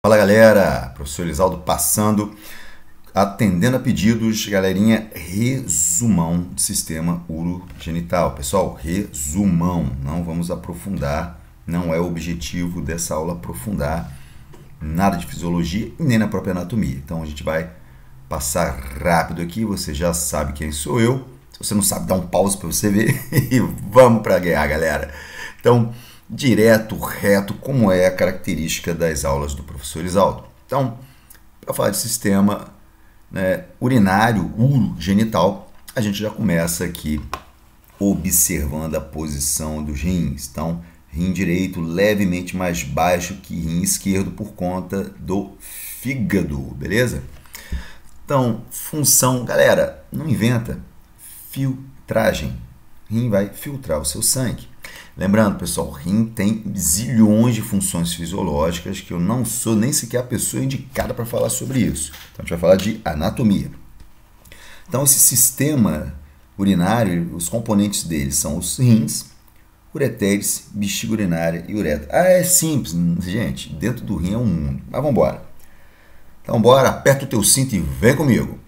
Fala galera, professor Elisaldo passando, atendendo a pedidos, galerinha, resumão de sistema urogenital. Pessoal, resumão, não vamos aprofundar, não é o objetivo dessa aula aprofundar nada de fisiologia e nem na própria anatomia. Então a gente vai passar rápido aqui, você já sabe quem sou eu, se você não sabe, dá um pause para você ver e vamos para guerra, galera. Então, direto, reto, como é a característica das aulas do professor Elisaldo. Então, para falar de sistema urinário, urogenital, a gente já começa aqui observando a posição dos rins. Então, rim direito levemente mais baixo que rim esquerdo por conta do fígado, beleza? Então, função, galera, não inventa, filtragem. Rim vai filtrar o seu sangue. Lembrando, pessoal, o rim tem zilhões de funções fisiológicas que eu não sou nem sequer a pessoa indicada para falar sobre isso. Então, a gente vai falar de anatomia. Então, esse sistema urinário, os componentes dele são os rins, ureteres, bexiga urinária e uretra. É simples, gente. Dentro do rim é um mundo. Mas vamos embora. Então, bora, aperta o teu cinto e vem comigo.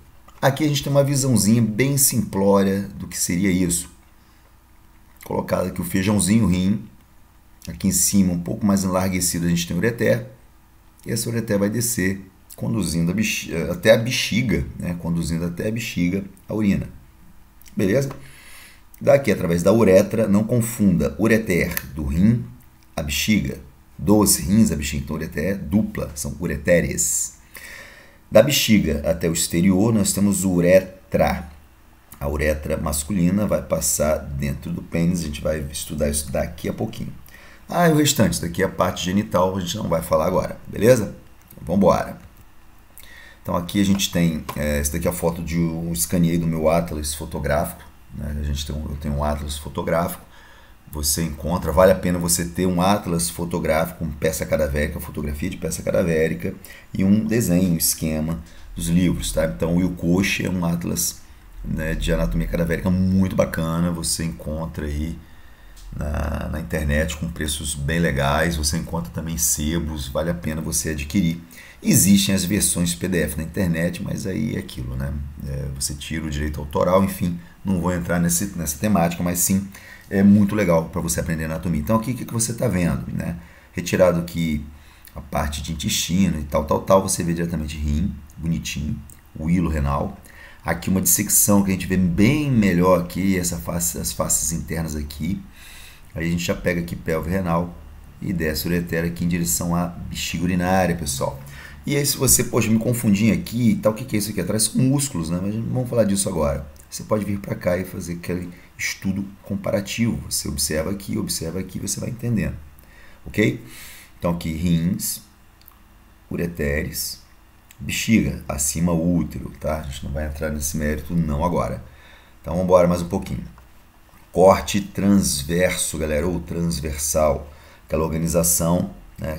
Aqui a gente tem uma visãozinha bem simplória do que seria isso. Colocado aqui o feijãozinho, o rim, aqui em cima um pouco mais enlarguecido a gente tem o ureter, e esse ureter vai descer conduzindo até a bexiga, conduzindo até a bexiga a urina, beleza? Daqui através da uretra, não confunda ureter do rim, a bexiga, dos rins, a bexiga, então ureter dupla, são ureteres. Da bexiga até o exterior nós temos uretra. A uretra masculina vai passar dentro do pênis, a gente vai estudar isso daqui a pouquinho. E o restante, isso daqui é a parte genital, a gente não vai falar agora, beleza? Vamos embora. Então aqui a gente tem, essa daqui é a foto de um escaneio do meu atlas fotográfico, eu tenho um atlas fotográfico, você encontra, vale a pena você ter um atlas fotográfico, com peça cadavérica, fotografia de peça cadavérica e um desenho, um esquema dos livros, tá? Então o Will Koch é um atlas de anatomia cadavérica muito bacana, você encontra aí na internet com preços bem legais, você encontra também sebos, vale a pena você adquirir. Existem as versões PDF na internet, mas aí é aquilo, você tira o direito autoral, enfim, não vou entrar nessa temática, mas sim, é muito legal para você aprender anatomia. Então aqui o que você está vendo? Retirado aqui a parte de intestino e tal, você vê diretamente rim, bonitinho, o hilo renal. Aqui uma dissecção que a gente vê bem melhor aqui, as faces internas aqui. Aí a gente já pega aqui pelve renal e desce o ureter aqui em direção à bexiga urinária, pessoal. E aí se você, me confundir aqui e tal, o que é isso aqui atrás? São músculos, Mas não vamos falar disso agora. Você pode vir para cá e fazer aquele estudo comparativo. Você observa aqui, você vai entendendo. Ok? Então aqui rins, ureteres, bexiga, acima o útero, tá? A gente não vai entrar nesse mérito não agora. Então vamos embora mais um pouquinho. Corte transverso, galera, ou transversal. Aquela organização,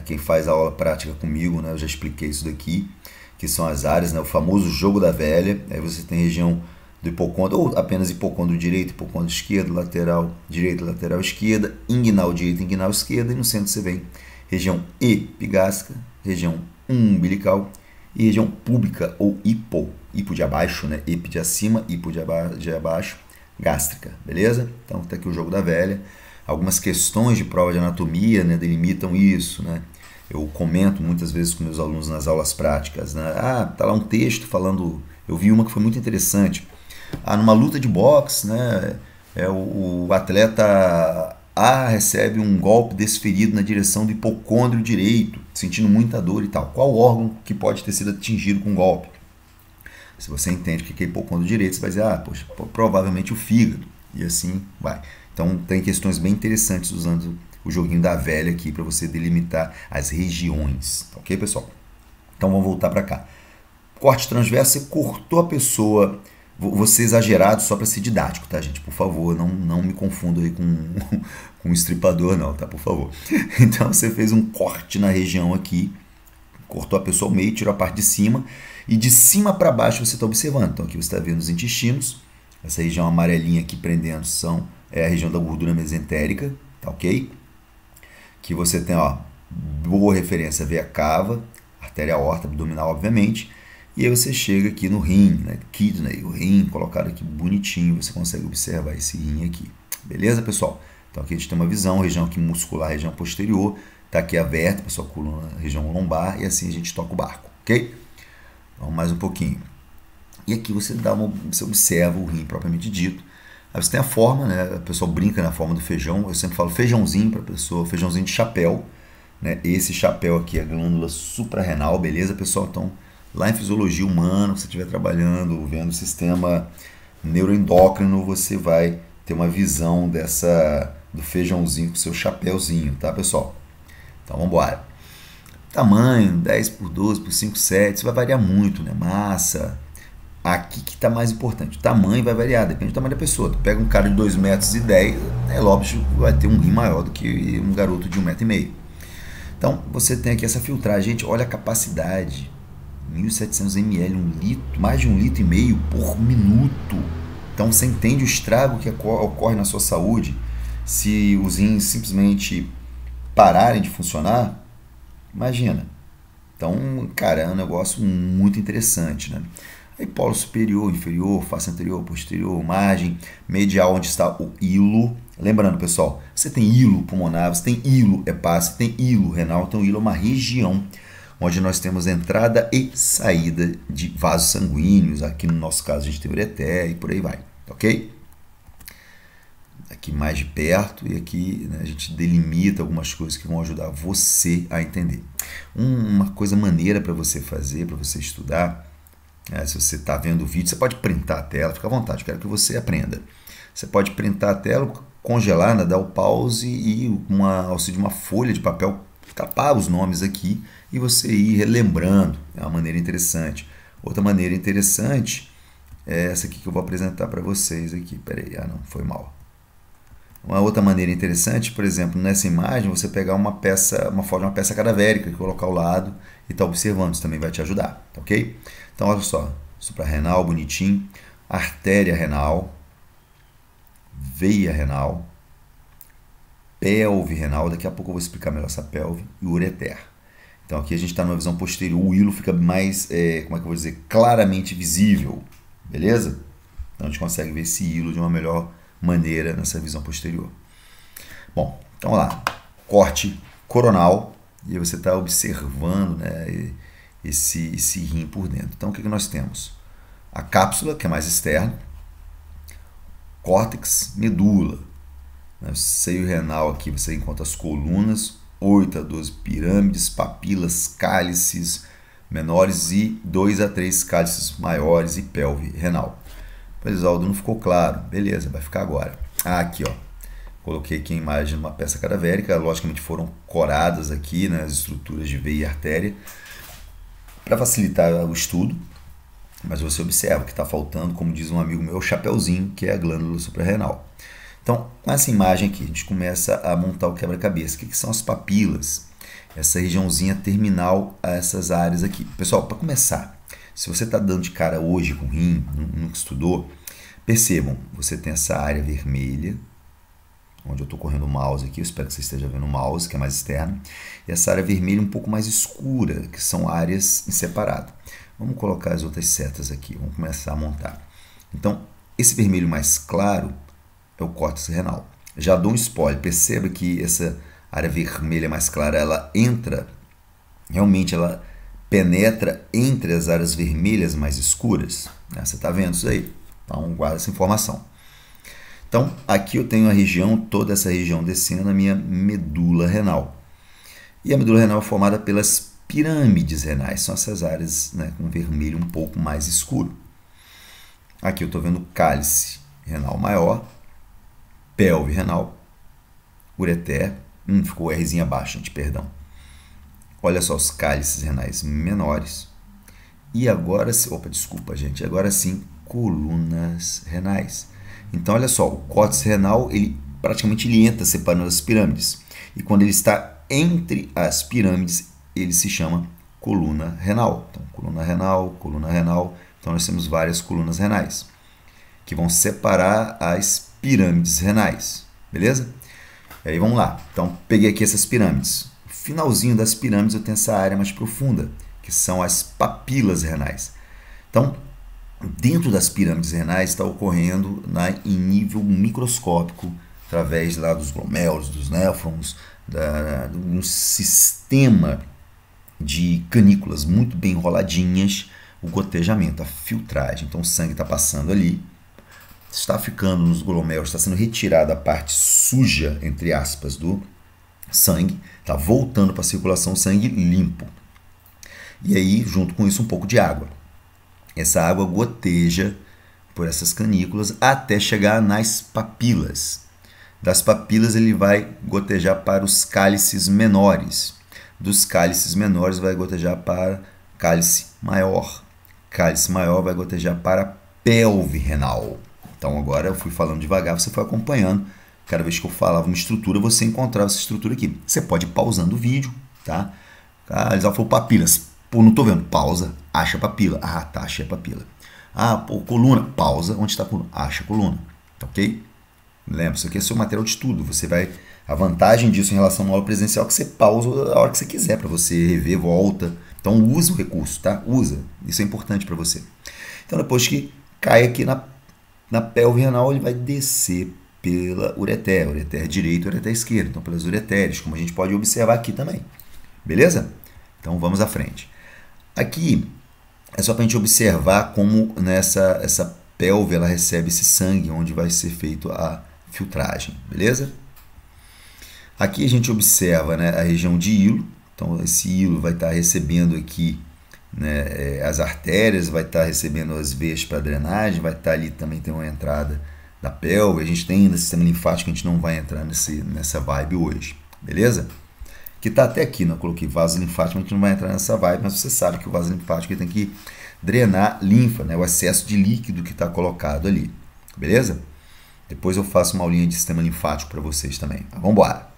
quem faz a aula prática comigo, eu já expliquei isso daqui, que são as áreas, o famoso jogo da velha. Aí você tem região do hipocôndrio, ou apenas hipocôndrio direito, hipocôndrio esquerdo, lateral direita, lateral esquerda, inguinal direita, inguinal esquerda, e no centro você vem região epigástrica, região umbilical, e região púbica ou hipo de abaixo, epi de acima, hipo de abaixo, gástrica, beleza? Então tá aqui o jogo da velha. Algumas questões de prova de anatomia delimitam isso, Eu comento muitas vezes com meus alunos nas aulas práticas, tá lá um texto falando, eu vi uma que foi muito interessante, numa luta de boxe, o atleta A recebe um golpe desferido na direção do hipocôndrio direito, sentindo muita dor e tal. Qual órgão que pode ter sido atingido com o golpe? Se você entende o que é hipocôndrio direito, você vai dizer, provavelmente o fígado. E assim vai. Então tem questões bem interessantes usando o joguinho da velha aqui para você delimitar as regiões. Ok, pessoal? Então vamos voltar para cá. Corte transverso, você cortou a pessoa. Vou ser exagerado só para ser didático, tá, gente? Por favor, não me confunda aí com um estripador, não, tá? Por favor. Então, você fez um corte na região aqui, cortou a pessoa ao meio, tirou a parte de cima, e de cima para baixo você está observando. Então, aqui você está vendo os intestinos, essa região amarelinha aqui prendendo é a região da gordura mesentérica, tá ok? Que você tem, boa referência, veia cava, artéria aorta abdominal, obviamente. E aí você chega aqui no rim, né? Kidney, o rim colocado aqui bonitinho, você consegue observar esse rim aqui. Beleza, pessoal? Então aqui a gente tem uma visão, região aqui muscular, região posterior, tá aqui a vértebra, sua coluna, região lombar, e assim a gente toca o barco, ok? Vamos mais um pouquinho. E aqui você observa o rim propriamente dito. Aí você tem a forma, né? O pessoal brinca na forma do feijão, eu sempre falo feijãozinho para a pessoa, feijãozinho de chapéu, né? Esse chapéu aqui é a glândula suprarrenal, beleza, pessoal? Então, lá em fisiologia humana, se você estiver trabalhando, vendo o sistema neuroendócrino, você vai ter uma visão do feijãozinho com seu chapéuzinho, tá, pessoal? Então, vamos embora. Tamanho, 10 por 12 por 5, 7, isso vai variar muito, né? Massa. Aqui que está mais importante. O tamanho vai variar, depende do tamanho da pessoa. Tu pega um cara de 2,10 metros, é óbvio que vai ter um rim maior do que um garoto de 1,5 metro. Então, você tem aqui essa filtragem. Gente, olha a capacidade. 1.700 ml, 1 litro, mais de 1,5 litro por minuto. Então, você entende o estrago que ocorre na sua saúde se os rins simplesmente pararem de funcionar? Imagina. Então, cara, é um negócio muito interessante, né? Aí, polo superior, inferior, face anterior, posterior, margem, medial, onde está o hilo. Lembrando, pessoal, você tem hilo pulmonar, você tem hilo hepático, você tem hilo renal. Então, o hilo é uma região onde nós temos entrada e saída de vasos sanguíneos. Aqui no nosso caso, a gente tem ureter e por aí vai, ok? Aqui mais de perto e aqui, né, a gente delimita algumas coisas que vão ajudar você a entender. Uma coisa maneira para você fazer, para você estudar, se você está vendo o vídeo, você pode printar a tela, fica à vontade, quero que você aprenda. Você pode printar a tela, congelar, né, dar o pause e auxílio de uma folha de papel, tapar os nomes aqui e você ir relembrando. É uma maneira interessante. Outra maneira interessante é essa aqui que eu vou apresentar para vocês aqui. Peraí, não, foi mal. Uma outra maneira interessante, por exemplo, nessa imagem, você pegar uma foto de uma peça cadavérica e colocar ao lado e estar observando, isso também vai te ajudar, tá ok? Então, olha só, suprarrenal, bonitinho, artéria renal, veia renal, pelve renal, daqui a pouco eu vou explicar melhor essa pelve, e ureter. Então, aqui a gente está numa visão posterior, o hilo fica mais, como é que eu vou dizer, claramente visível, beleza? Então, a gente consegue ver esse hilo de uma melhor maneira nessa visão posterior. Bom, então vamos lá, corte coronal, e você está observando, né, esse rim por dentro. Então, o que nós temos? A cápsula, que é mais externa, córtex, medula. No seio renal aqui você encontra as colunas, 8 a 12 pirâmides, papilas, cálices menores e 2 a 3 cálices maiores e pelve renal. Pois, Aldo, não ficou claro. Beleza, vai ficar agora. Aqui, ó. Coloquei aqui a imagem de uma peça cadavérica. Logicamente foram coradas aqui, né, as estruturas de veia e artéria para facilitar o estudo. Mas você observa que está faltando, como diz um amigo meu, o chapeuzinho, que é a glândula suprarrenal. Então, com essa imagem aqui, a gente começa a montar o quebra-cabeça. O que são as papilas? Essa regiãozinha terminal a essas áreas aqui. Pessoal, para começar, se você está dando de cara hoje com rim, nunca estudou, percebam, você tem essa área vermelha, onde eu estou correndo o mouse aqui, eu espero que você esteja vendo o mouse, que é mais externo, e essa área vermelha um pouco mais escura, que são áreas em separado. Vamos colocar as outras setas aqui, vamos começar a montar. Então, esse vermelho mais claro é o córtex renal. Já dou um spoiler, perceba que essa área vermelha mais clara, ela entra, realmente ela penetra entre as áreas vermelhas mais escuras. Você está vendo isso aí? Então, guarda essa informação. Então, aqui eu tenho a região, toda essa região descendo a minha medula renal. E a medula renal é formada pelas pirâmides renais, são essas áreas, né, com vermelho um pouco mais escuro. Aqui eu estou vendo cálice renal maior, pelve renal, ureter, ficou o Rzinho abaixo, gente, perdão. Olha só os cálices renais menores. E agora, desculpa, gente, agora sim, colunas renais. Então, olha só, o córtex renal, ele praticamente entra separando as pirâmides. E quando ele está entre as pirâmides, ele se chama coluna renal. Então, coluna renal, coluna renal. Então, nós temos várias colunas renais que vão separar as pirâmides renais, beleza? E aí, vamos lá. Então, peguei aqui essas pirâmides. No finalzinho das pirâmides, eu tenho essa área mais profunda, que são as papilas renais. Então, dentro das pirâmides renais está ocorrendo em nível microscópico, através lá dos glomérulos, dos néfrons, de um sistema de canículas muito bem enroladinhas, o gotejamento, a filtragem. Então o sangue está passando ali, está ficando nos glomérulos, está sendo retirada a parte suja, entre aspas, do sangue, está voltando para a circulação sangue limpo. E aí, junto com isso, um pouco de água. Essa água goteja por essas canículas até chegar nas papilas. Das papilas ele vai gotejar para os cálices menores. Dos cálices menores vai gotejar para cálice maior. Cálice maior vai gotejar para a pelve renal. Então agora eu fui falando devagar, você foi acompanhando. Cada vez que eu falava uma estrutura, você encontrava essa estrutura aqui. Você pode ir pausando o vídeo, tá? Ah, Elisal falou papilas. Pô, não tô vendo. Pausa, acha a papila. Ah, tá, achei a papila. Ah, pô, coluna. Pausa, onde está a coluna? Acha a coluna. Tá ok? Lembra, isso aqui é seu material de estudo. Você vai... A vantagem disso em relação à aula presencial é que você pausa a hora que você quiser, para você rever, volta. Então, usa o recurso, tá? Usa. Isso é importante para você. Então, depois que cai aqui na pelve renal, ele vai descer pela ureter. Ureter direito e ureter esquerdo. Então, pelas ureteres, como a gente pode observar aqui também. Beleza? Então, vamos à frente. Aqui é só para a gente observar como essa pelve ela recebe esse sangue, onde vai ser feito a filtragem. Beleza? Aqui a gente observa, né, a região de hilo. Então, esse hilo vai estar recebendo aqui, né, as artérias, vai estar recebendo as veias para drenagem, vai estar ali também tem uma entrada da pelve. A gente tem ainda sistema linfático, a gente não vai entrar nessa vibe hoje. Beleza? Que está até aqui, né? Eu coloquei vaso linfático, a gente não vai entrar nessa vibe, mas você sabe que o vaso linfático tem que drenar linfa, né, o excesso de líquido que está colocado ali. Beleza? Depois eu faço uma aulinha de sistema linfático para vocês também. Tá, vamos embora.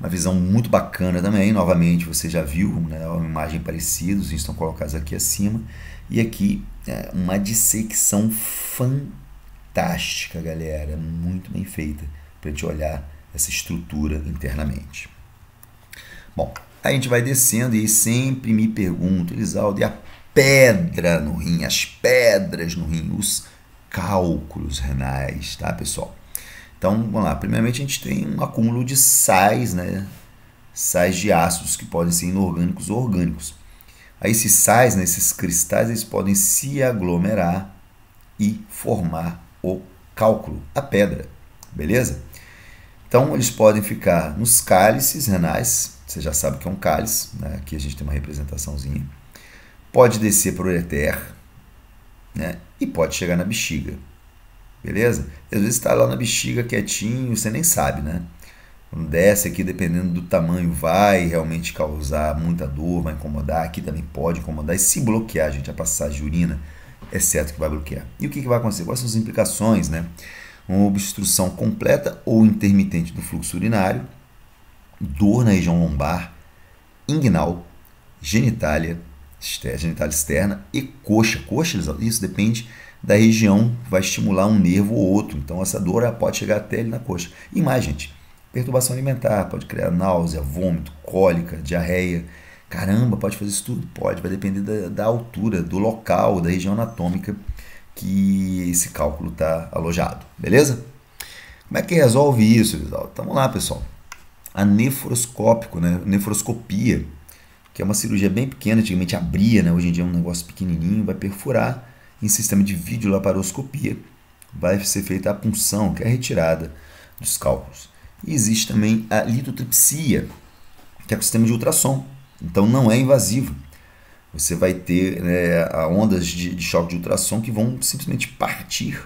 Uma visão muito bacana também, novamente você já viu, né, uma imagem parecida, os estão colocados aqui acima. E aqui uma dissecção fantástica, galera, muito bem feita, para a gente olhar essa estrutura internamente. Bom, aí a gente vai descendo e sempre me pergunto, Elisaldo, e a pedra no rim, as pedras no rim, os cálculos renais, tá, pessoal? Então, vamos lá. Primeiramente, a gente tem um acúmulo de sais, né? Sais de ácidos que podem ser inorgânicos ou orgânicos. Aí, esses sais, né, esses cristais, eles podem se aglomerar e formar o cálculo, a pedra. Beleza? Então, eles podem ficar nos cálices renais. Você já sabe que é um cálice, né? Aqui a gente tem uma representaçãozinha. Pode descer para o ureter, né? E pode chegar na bexiga. Beleza? Às vezes está lá na bexiga quietinho, você nem sabe, né? Quando desce aqui, dependendo do tamanho, vai realmente causar muita dor, vai incomodar. Aqui também pode incomodar. E se bloquear, gente, a passagem de urina, é certo que vai bloquear. E o que vai acontecer? Quais são as implicações, né? Uma obstrução completa ou intermitente do fluxo urinário, dor na região lombar, inguinal, genitália externa e coxa. Coxa, isso depende da região, vai estimular um nervo ou outro. Então, essa dor pode chegar até ele na coxa. E mais, gente, perturbação alimentar, pode criar náusea, vômito, cólica, diarreia. Caramba, pode fazer isso tudo? Pode, vai depender da altura, do local, da região anatômica que esse cálculo está alojado. Beleza? Como é que resolve isso, Elisaldo? Vamos lá, pessoal. A nefroscópico, né? Nefroscopia, que é uma cirurgia bem pequena, antigamente abria, né? Hoje em dia é um negócio pequenininho, vai perfurar. Em sistema de videolaparoscopia vai ser feita a punção, que é a retirada dos cálculos. E existe também a litotripsia, que é o sistema de ultrassom. Então não é invasivo. Você vai ter, né, ondas de choque de ultrassom que vão simplesmente partir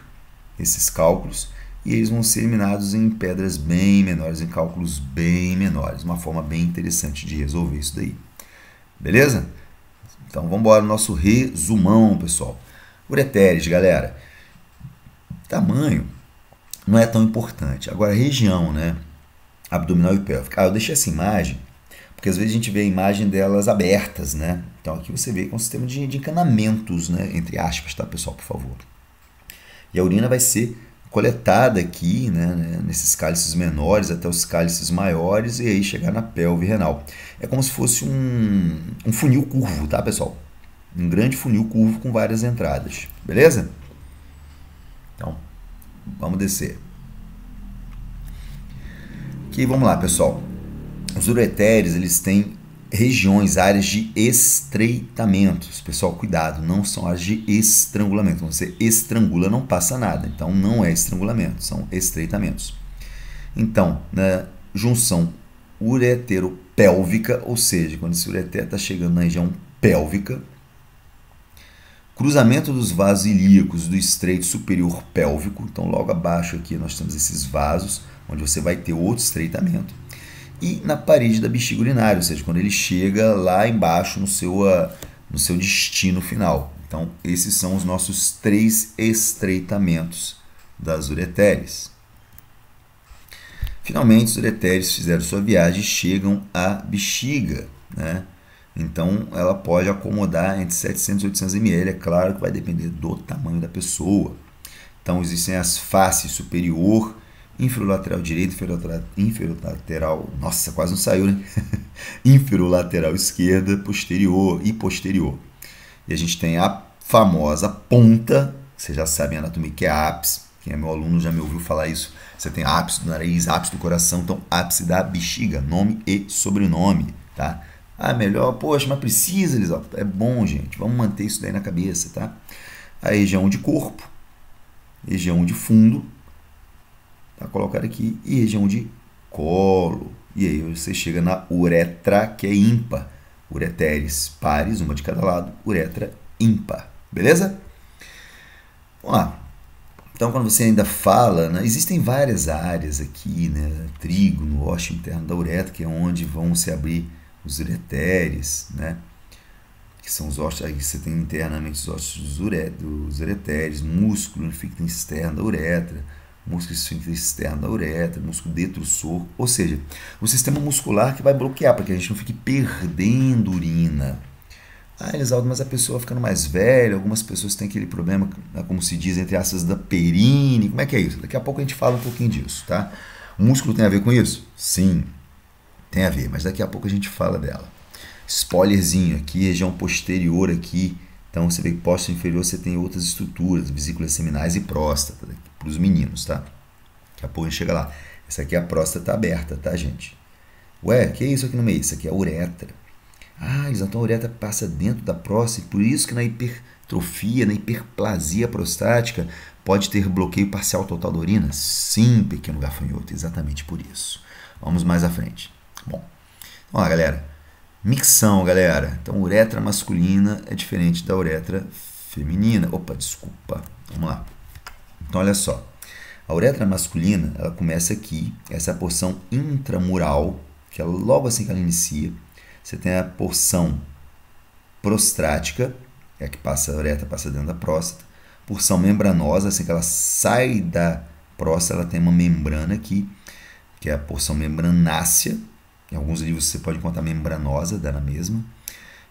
esses cálculos e eles vão ser eliminados em pedras bem menores, em cálculos bem menores. Uma forma bem interessante de resolver isso daí. Beleza? Então vamos embora no nosso resumão, pessoal. Ureteres, galera. Tamanho não é tão importante. Agora, região, né? Abdominal e pélvica. Eu deixei essa imagem, porque às vezes a gente vê a imagem delas abertas, né? Então aqui você vê que é um sistema de encanamentos, né? Entre aspas, tá, pessoal, por favor. E a urina vai ser coletada aqui, né, nesses cálices menores até os cálices maiores e aí chegar na pelve renal. É como se fosse um funil curvo, tá, pessoal? Um grande funil curvo com várias entradas, beleza? Então, vamos descer. Aqui, vamos lá, pessoal. Os ureteres, eles têm regiões, áreas de estreitamentos. Pessoal, cuidado, não são áreas de estrangulamento. Quando você estrangula, não passa nada. Então, não é estrangulamento, são estreitamentos. Então, na junção uretero-pélvica, ou seja, quando esse ureter está chegando na região pélvica, cruzamento dos vasos ilíacos do estreito superior pélvico. Então, logo abaixo aqui nós temos esses vasos, onde você vai ter outro estreitamento. E na parede da bexiga urinária, ou seja, quando ele chega lá embaixo no seu destino final. Então, esses são os nossos 3 estreitamentos das ureteres. Finalmente, os ureteres fizeram sua viagem e chegam à bexiga, né? Então, ela pode acomodar entre 700 e 800 ml, é claro que vai depender do tamanho da pessoa. Então, existem as faces superior, inferolateral direito, inferolateral, nossa, quase não saiu, né? Inferolateral esquerda, posterior e posterior. E a gente tem a famosa ponta, vocês já sabem a anatomia que é ápice, quem é meu aluno já me ouviu falar isso. Você tem ápice do nariz, ápice do coração, então ápice da bexiga, nome e sobrenome, tá? Ah, melhor, poxa, mas precisa, Elisal. É bom, gente, vamos manter isso daí na cabeça, tá? A região de corpo, região de fundo, tá colocado aqui, e região de colo. E aí você chega na uretra, que é ímpar. Ureteres pares, uma de cada lado, uretra ímpar. Beleza? Vamos lá. Então, quando você ainda fala, né, existem várias áreas aqui, né, trígono, ósseo interno da uretra, que é onde vão se abrir os ureteres, né, que são os ossos, aí você tem internamente os ossos dos ureteres, músculo esfíncter externo da uretra, músculo esfíncter externo da uretra, músculo detrusor, ou seja, o sistema muscular que vai bloquear, para que a gente não fique perdendo urina. Ah, Elisaldo, mas a pessoa ficando mais velha, algumas pessoas têm aquele problema, como se diz, entre aspas, da perine. Como é que é isso? Daqui a pouco a gente fala um pouquinho disso, tá? O músculo tem a ver com isso? Sim, tem a ver, mas daqui a pouco a gente fala dela. Spoilerzinho aqui, região posterior aqui. Então, você vê que póstero inferior você tem outras estruturas, vesículas seminais e próstata, para os meninos, tá? Daqui a pouco a gente chega lá. Essa aqui é a próstata aberta, tá, gente? Ué, que é isso aqui no meio? Isso aqui é a uretra. Ah, então a uretra passa dentro da próstata, por isso que na hipertrofia, na hiperplasia prostática, pode ter bloqueio parcial total da urina? Sim, pequeno gafanhoto, exatamente por isso. Vamos mais à frente. Bom, vamos lá, galera. Micção, galera. Então, uretra masculina é diferente da uretra feminina. Opa, desculpa. Vamos lá. Então, olha só. A uretra masculina, ela começa aqui, essa é a porção intramural, que é logo assim que ela inicia. Você tem a porção prostática, é a que passa, a uretra passa dentro da próstata. Porção membranosa, assim que ela sai da próstata, ela tem uma membrana aqui, que é a porção membranácea. Em alguns livros você pode encontrar membranosa, dá na mesma.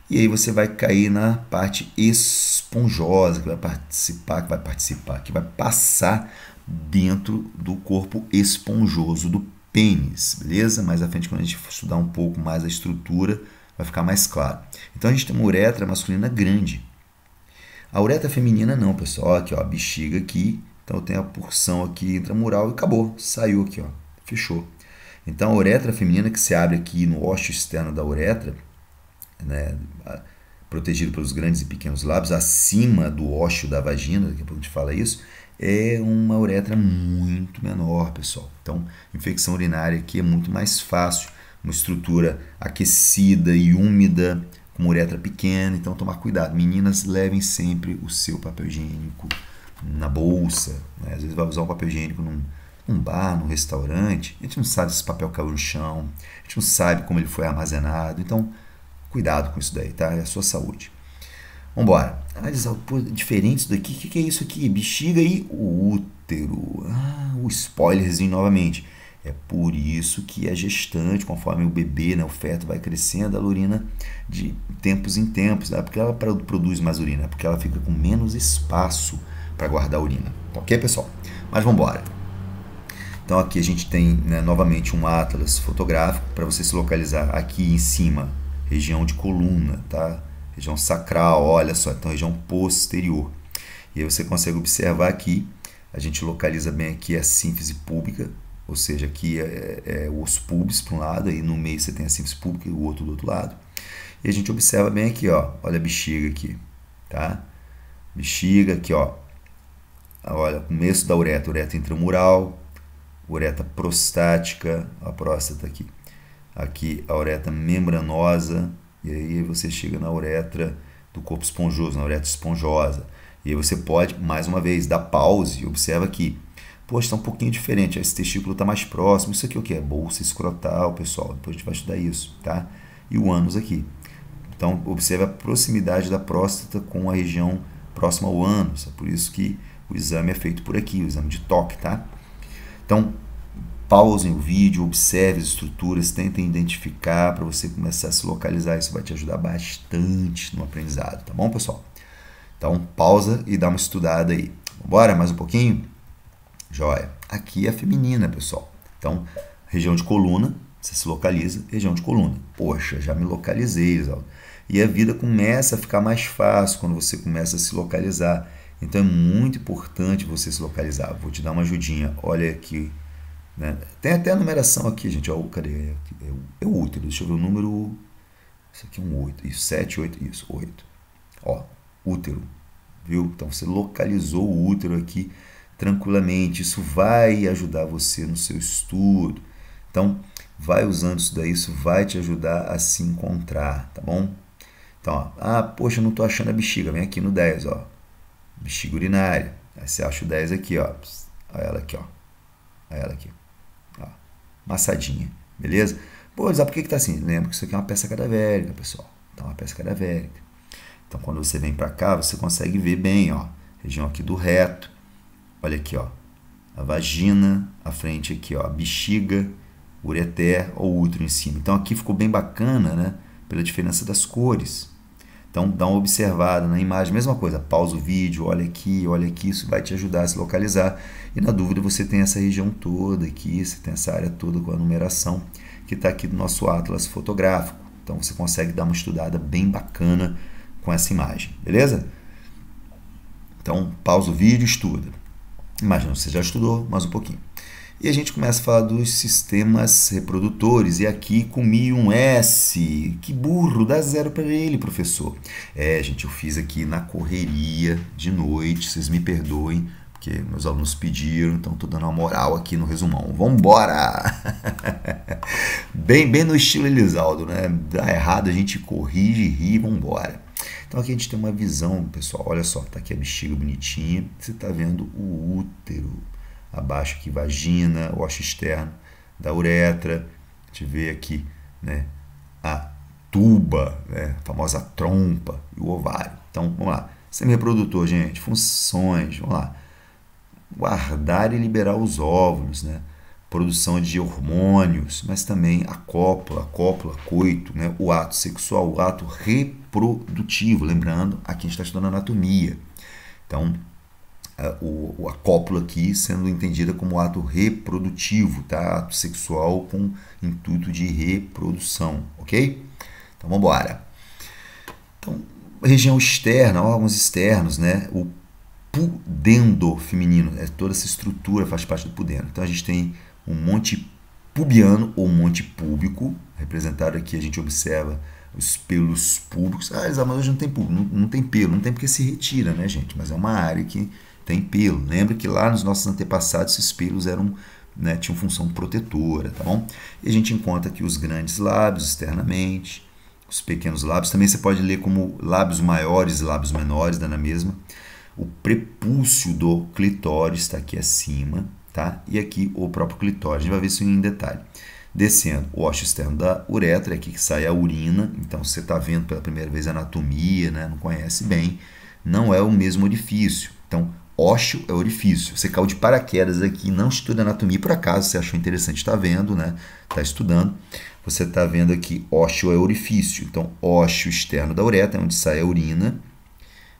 E aí você vai cair na parte esponjosa, que vai passar dentro do corpo esponjoso do pênis, beleza? Mais à frente, quando a gente estudar um pouco mais a estrutura, vai ficar mais claro. Então, a gente tem uma uretra masculina grande. A uretra feminina não, pessoal. Aqui, ó, a bexiga aqui. Então, eu tenho a porção aqui intramural e acabou. Saiu aqui, ó. Fechou. Então, a uretra feminina que se abre aqui no ósseo externo da uretra, né, protegido pelos grandes e pequenos lábios, acima do ósseo da vagina, daqui a pouco a gente fala isso, é uma uretra muito menor, pessoal. Então, infecção urinária aqui é muito mais fácil. Uma estrutura aquecida e úmida, com uma uretra pequena. Então, tomar cuidado. Meninas, levem sempre o seu papel higiênico na bolsa, né? Às vezes vai usar um papel higiênico num bar, num restaurante. A gente não sabe se esse papel caiu no chão. A gente não sabe como ele foi armazenado. Então, cuidado com isso daí, tá? É a sua saúde. Vamos embora. Diferente isso daqui. O que é isso aqui? Bexiga e útero. Ah, o spoilerzinho novamente. É por isso que a gestante, conforme o bebê, né, o feto vai crescendo, a urina de tempos em tempos. Não é porque ela produz mais urina, é porque ela fica com menos espaço para guardar a urina. Ok, pessoal? Mas vamos embora. Então aqui a gente tem, né, novamente um atlas fotográfico para você se localizar aqui em cima, região de coluna, tá? Região sacral, olha só, então região posterior. E aí você consegue observar aqui, a gente localiza bem aqui a sínfise púbica, ou seja, aqui é o osso pubis para um lado, aí no meio você tem a sínfise púbica e o outro do outro lado. E a gente observa bem aqui, ó, olha a bexiga aqui, tá? Bexiga aqui, ó, olha, começo da uretra intramural, uretra prostática, a próstata aqui. Aqui a uretra membranosa, e aí você chega na uretra do corpo esponjoso, na uretra esponjosa. E aí você pode, mais uma vez, dar pause e observa aqui. Poxa, está um pouquinho diferente, esse testículo está mais próximo. Isso aqui é o que? É bolsa escrotal, pessoal. Depois a gente vai estudar isso, tá? E o ânus aqui. Então, observe a proximidade da próstata com a região próxima ao ânus. É por isso que o exame é feito por aqui, o exame de toque, tá? Então, pausem o vídeo, observe as estruturas, tentem identificar para você começar a se localizar. Isso vai te ajudar bastante no aprendizado, tá bom, pessoal? Então, pausa e dá uma estudada aí. Bora mais um pouquinho? Joia. Aqui é a feminina, pessoal. Então, região de coluna, você se localiza, região de coluna. Poxa, já me localizei, Isaldo. E a vida começa a ficar mais fácil quando você começa a se localizar. Então, é muito importante você se localizar. Vou te dar uma ajudinha. Olha aqui, né? Tem até a numeração aqui, gente. Ó, cadê? É o útero. Deixa eu ver o número. Isso aqui é um 8. Isso, 7, 8. Isso, 8. Ó, útero. Viu? Então, você localizou o útero aqui tranquilamente. Isso vai ajudar você no seu estudo. Então, vai usando isso daí. Isso vai te ajudar a se encontrar, tá bom? Então, ó, poxa, eu não tô achando a bexiga. Vem aqui no 10, ó. Bexiga urinária. Aí você acha o 10 aqui, ó. Olha ela aqui, ó. Olha ela aqui. Ó. Massadinha. Beleza? Pô, sabe por que tá assim? Lembra que isso aqui é uma peça cadavérica, pessoal. Então, uma peça cadavérica. Então, quando você vem para cá, você consegue ver bem, ó. Região aqui do reto. Olha aqui, ó. A vagina. A frente aqui, ó. A bexiga, ureter ou útero em cima. Então, aqui ficou bem bacana, né? Pela diferença das cores. Então, dá uma observada na imagem, mesma coisa, pausa o vídeo, olha aqui, isso vai te ajudar a se localizar. E na dúvida você tem essa região toda aqui, você tem essa área toda com a numeração que está aqui do nosso atlas fotográfico. Então, você consegue dar uma estudada bem bacana com essa imagem, beleza? Então, pausa o vídeo e estuda. Imagina, você já estudou mais um pouquinho. E a gente começa a falar dos sistemas reprodutores. E aqui comi um S. Que burro, dá 0 para ele, professor. É, gente, eu fiz aqui na correria de noite. Vocês me perdoem, porque meus alunos pediram. Então, estou dando uma moral aqui no resumão. Vamos embora! bem no estilo Elisaldo, né? Dá errado, a gente corrige, ri, vamos embora. Então, aqui a gente tem uma visão, pessoal. Olha só, tá aqui a bexiga bonitinha. Você está vendo o útero. Abaixo aqui, vagina, o osso externo da uretra. A gente vê aqui, né, a tuba, né, a famosa trompa e o ovário. Então, vamos lá. Sistema reprodutor, gente, funções, vamos lá. Guardar e liberar os óvulos, né? Produção de hormônios, mas também a cópula, coito, né? O ato sexual, o ato reprodutivo. Lembrando, aqui a gente está estudando anatomia. Então, a cópula aqui sendo entendida como ato reprodutivo, tá? Ato sexual com intuito de reprodução, ok? Então, vamos embora. Então, região externa, órgãos externos, né? O pudendo feminino, toda essa estrutura faz parte do pudendo. Então, a gente tem o monte pubiano ou monte púbico, representado aqui, a gente observa os pelos púbicos. Ah, mas hoje não tem público, não tem pelo, não tem porque se retira, né, gente? Mas é uma área que tem pelo. Lembra que lá nos nossos antepassados esses pelos eram, né, tinham função protetora, tá bom? E a gente encontra aqui os grandes lábios externamente, os pequenos lábios. Também você pode ler como lábios maiores e lábios menores, dá na mesma. O prepúcio do clitóris está aqui acima, tá? E aqui o próprio clitóris. A gente vai ver isso em detalhe. Descendo, o osso externo da uretra, é aqui que sai a urina. Então, você está vendo pela primeira vez a anatomia, né? Não conhece bem. Não é o mesmo orifício. Então, ósseo é orifício. Você caiu de paraquedas aqui, não estuda anatomia, por acaso você achou interessante estar vendo, né? Está estudando. Você está vendo aqui, ósseo é orifício. Então, ósseo externo da uretra, é onde sai a urina.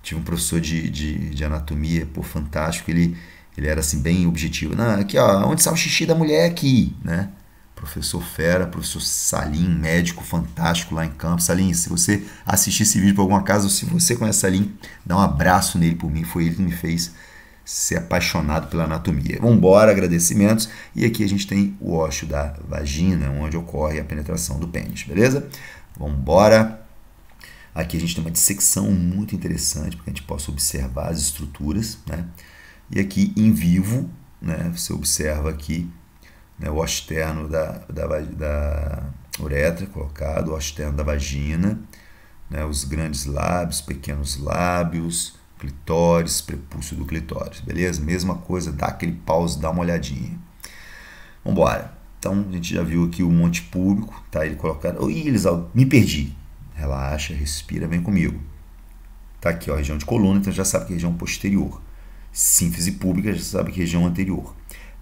Tive um professor de anatomia, pô, fantástico. Ele Ele era assim bem objetivo. Não, aqui ó, onde está o xixi da mulher aqui, né? Professor fera, professor Salim, médico fantástico lá em Campos. Salim, se você assistir esse vídeo por algum acaso, se você conhece Salim, dá um abraço nele por mim. Foi ele que me fez ser apaixonado pela anatomia. Vamos embora, agradecimentos. E aqui a gente tem o ósseo da vagina, onde ocorre a penetração do pênis, beleza? Vamos embora. Aqui a gente tem uma dissecção muito interessante, para que a gente possa observar as estruturas, né? E aqui em vivo, né, você observa aqui, né, o osso externo da uretra colocado, o osso externo da vagina, né, os grandes lábios, pequenos lábios, clitóris, prepúcio do clitóris, beleza? Mesma coisa, dá aquele pause, dá uma olhadinha. Vamos embora. Então, a gente já viu aqui o monte púbico, tá? Ele colocado... Ih, Elisaldo, me perdi. Relaxa, respira, vem comigo. Tá aqui, ó, a região de coluna, então já sabe que é região posterior. Sínfise pública, já sabe que é região anterior.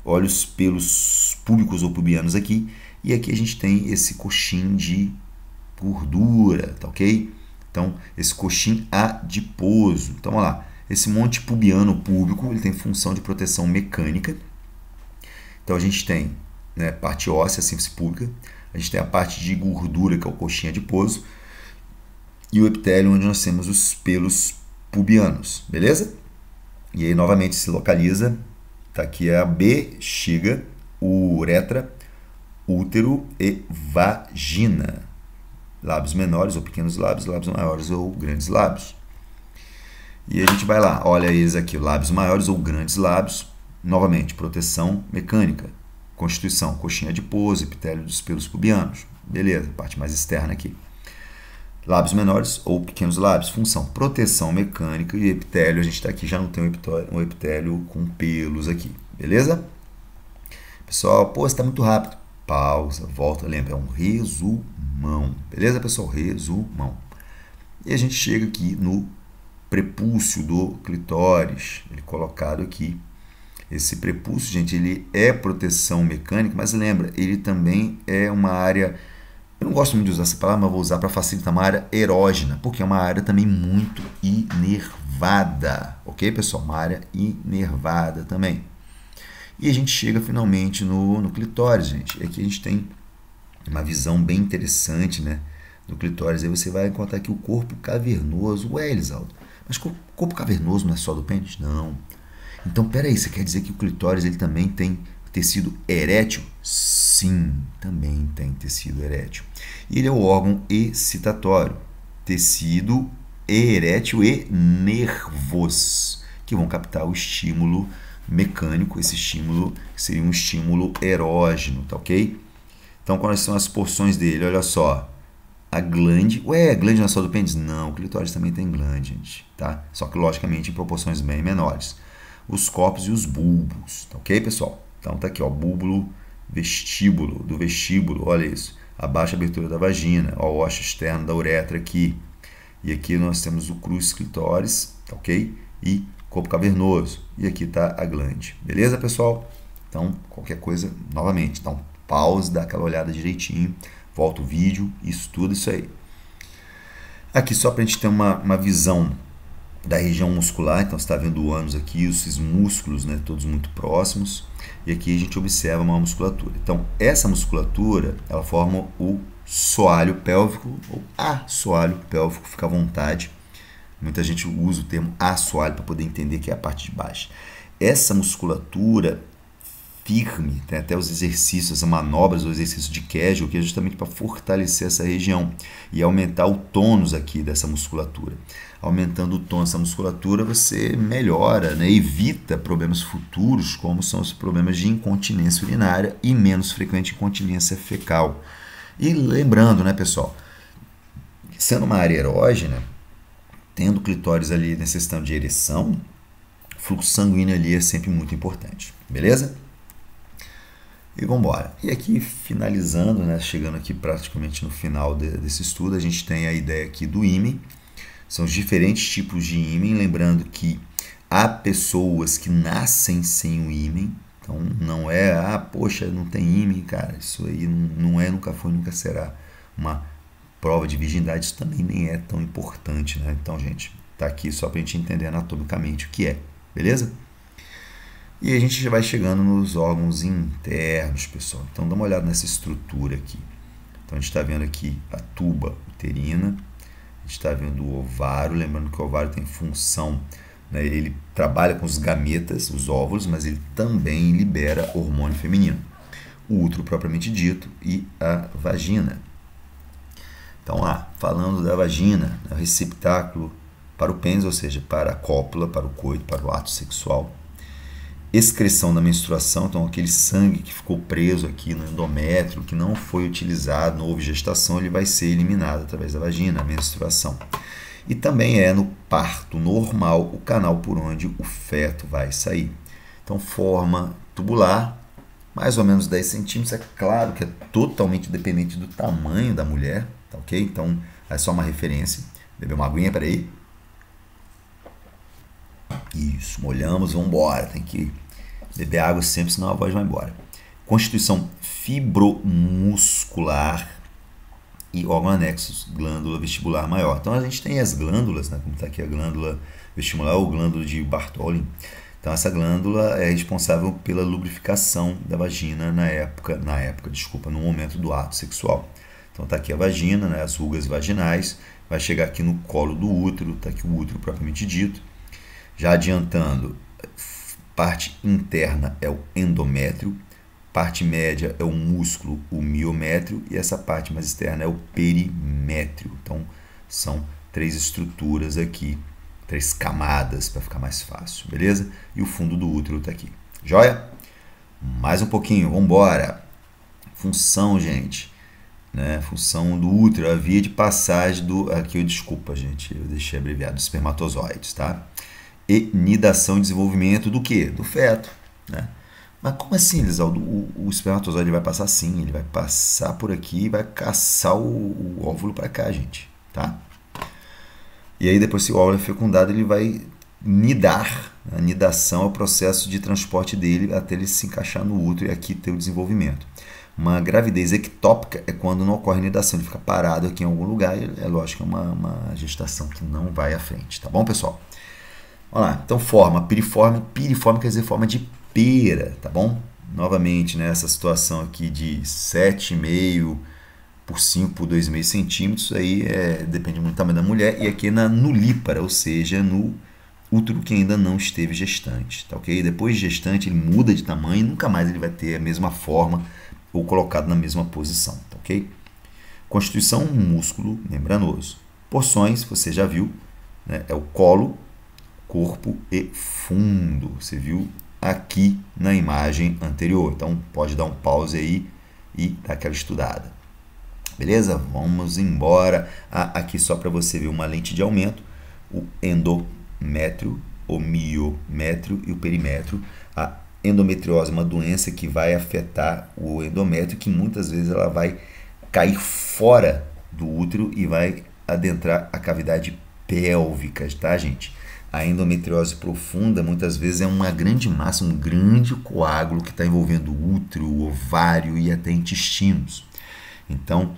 Olha os pelos púbicos ou pubianos aqui. E aqui a gente tem esse coxim de gordura, tá ok? Então, esse coxim adiposo. Então, olha lá. Esse monte pubiano púbico, ele tem função de proteção mecânica. Então, a gente tem, né, parte óssea, sínfise pública. A gente tem a parte de gordura, que é o coxim adiposo. E o epitélio, onde nós temos os pelos pubianos, beleza? E aí, novamente, se localiza. Tá aqui a bexiga, uretra, útero e vagina. Lábios menores ou pequenos lábios, lábios maiores ou grandes lábios. E a gente vai lá, olha eles aqui, lábios maiores ou grandes lábios. Novamente, proteção mecânica. Constituição, coxinha adiposa, epitélio dos pelos pubianos. Beleza, parte mais externa aqui. Lábios menores ou pequenos lábios, função, proteção mecânica e epitélio. A gente está aqui, já não tem um epitélio com pelos aqui, beleza? Pessoal, pô, está muito rápido. Pausa, volta, lembra, é um resumão, beleza, pessoal? Resumão. E a gente chega aqui no prepúcio do clitóris, ele colocado aqui. Esse prepúcio, gente, ele é proteção mecânica, mas lembra, ele também é uma área... Eu não gosto muito de usar essa palavra, mas vou usar para facilitar, uma área erógena, porque é uma área também muito inervada, ok, pessoal? Uma área inervada também. E a gente chega finalmente no clitóris, gente. Aqui a gente tem uma visão bem interessante, né, do clitóris. Aí você vai encontrar aqui o corpo cavernoso. Ué, Elisaldo, mas o corpo cavernoso não é só do pênis? Não. Então, peraí, você quer dizer que o clitóris ele também tem tecido erétil? Sim, também tem tecido erétil. E ele é o órgão excitatório, tecido erétil e nervos, que vão captar o estímulo mecânico, esse estímulo seria um estímulo erógeno, tá ok? Então, quais são as porções dele? Olha só, a glande, ué, a glande não é só do pênis? Não, o clitóris também tem glande, gente, tá? Só que, logicamente, em proporções bem menores. Os corpos e os bulbos, tá ok, pessoal? Então, tá aqui, ó, búbulo, vestíbulo, do vestíbulo, olha isso. A baixa abertura da vagina, ó, o osso externo da uretra aqui. E aqui nós temos o crus clitóris, tá ok? E corpo cavernoso. E aqui está a glande. Beleza, pessoal? Então, qualquer coisa, novamente, dá um pause, dá aquela olhada direitinho, volta o vídeo, estuda isso aí. Aqui, só para a gente ter uma visão da região muscular, então você está vendo o ânus aqui, esses músculos, né, todos muito próximos, e aqui a gente observa uma musculatura. Então, essa musculatura, ela forma o soalho pélvico, ou assoalho pélvico, fica à vontade. Muita gente usa o termo assoalho para poder entender que é a parte de baixo. Essa musculatura firme, tem até os exercícios, as manobras, o exercício de Kegel, que é justamente para fortalecer essa região e aumentar o tônus aqui dessa musculatura. Aumentando o tônus dessa musculatura, você melhora, né, evita problemas futuros, como são os problemas de incontinência urinária e menos frequente incontinência fecal. E lembrando, né, pessoal, sendo uma área erógena, tendo o clitóris ali necessitando de ereção, fluxo sanguíneo ali é sempre muito importante, beleza? E vamos embora. E aqui, finalizando, né, chegando aqui praticamente no final desse estudo, a gente tem a ideia aqui do ímen. São os diferentes tipos de ímen, lembrando que há pessoas que nascem sem o ímen, então não é, poxa, não tem ímen, cara, isso aí não é, nunca foi, nunca será uma prova de virgindade, isso também nem é tão importante, né? Então, gente, tá aqui só pra gente entender anatomicamente o que é, beleza? E a gente já vai chegando nos órgãos internos, pessoal. Então dá uma olhada nessa estrutura aqui. Então a gente está vendo aqui a tuba uterina, a gente está vendo o ovário, lembrando que o ovário tem função, né, ele trabalha com os gametas, os óvulos, mas ele também libera hormônio feminino. O útero propriamente dito e a vagina. Então, falando da vagina, o receptáculo para o pênis, ou seja, para a cópula, para o coito, para o ato sexual. Excreção da menstruação, então aquele sangue que ficou preso aqui no endométrio, que não foi utilizado, não houve gestação, ele vai ser eliminado através da vagina, a menstruação. E também é no parto normal o canal por onde o feto vai sair. Então, forma tubular, mais ou menos 10 centímetros, é claro que é totalmente dependente do tamanho da mulher, tá ok? Então, é só uma referência. Beber uma aguinha, peraí. Isso, molhamos, vamos embora. Tem que beber água sempre, senão a voz vai embora. Constituição fibromuscular e órgão anexo, glândula vestibular maior. Então a gente tem as glândulas, né, como está aqui a glândula vestibular ou glândula de Bartholin. Então essa glândula é responsável pela lubrificação da vagina no momento do ato sexual. Então está aqui a vagina, né, as rugas vaginais, vai chegar aqui no colo do útero, está aqui o útero propriamente dito. Já adiantando, parte interna é o endométrio, parte média é o músculo, o miométrio, e essa parte mais externa é o perimétrio. Então, são 3 estruturas aqui, 3 camadas para ficar mais fácil, beleza? E o fundo do útero está aqui. Joia? Mais um pouquinho, vamos embora. Função, gente, né? Função do útero, a via de passagem do... Aqui, desculpa, gente, eu deixei abreviado, dos espermatozoides, tá? E nidação e desenvolvimento do quê? Do feto, né? Mas como assim, Elisaldo? O espermatozoide vai passar assim, ele vai passar por aqui e vai caçar o óvulo para cá, gente, tá? E aí depois, se o óvulo é fecundado, ele vai nidar. A nidação é o processo de transporte dele até ele se encaixar no útero e aqui ter o desenvolvimento. Uma gravidez ectópica é quando não ocorre nidação, ele fica parado aqui em algum lugar e é lógico que é uma gestação que não vai à frente, tá bom, pessoal? Vamos lá, então forma, piriforme quer dizer forma de pera, tá bom? Novamente, né, essa situação aqui de 7,5 por 5 por 2,5 centímetros, aí depende muito do tamanho da mulher, e aqui na nulípara, ou seja, no útero que ainda não esteve gestante, tá ok? Depois de gestante ele muda de tamanho e nunca mais ele vai ter a mesma forma ou colocado na mesma posição, tá ok? Constituição, músculo membranoso. Porções, você já viu, né, é o colo, corpo e fundo. Você viu aqui na imagem anterior. Então, pode dar um pause aí e dar aquela estudada. Beleza? Vamos embora. Aqui só para você ver uma lente de aumento. O endométrio, o miométrio e o perimétrio. A endometriose é uma doença que vai afetar o endométrio, que muitas vezes ela vai cair fora do útero e vai adentrar a cavidade pélvica, tá, gente? A endometriose profunda muitas vezes é uma grande massa, um grande coágulo que está envolvendo o útero, o ovário e até intestinos. Então,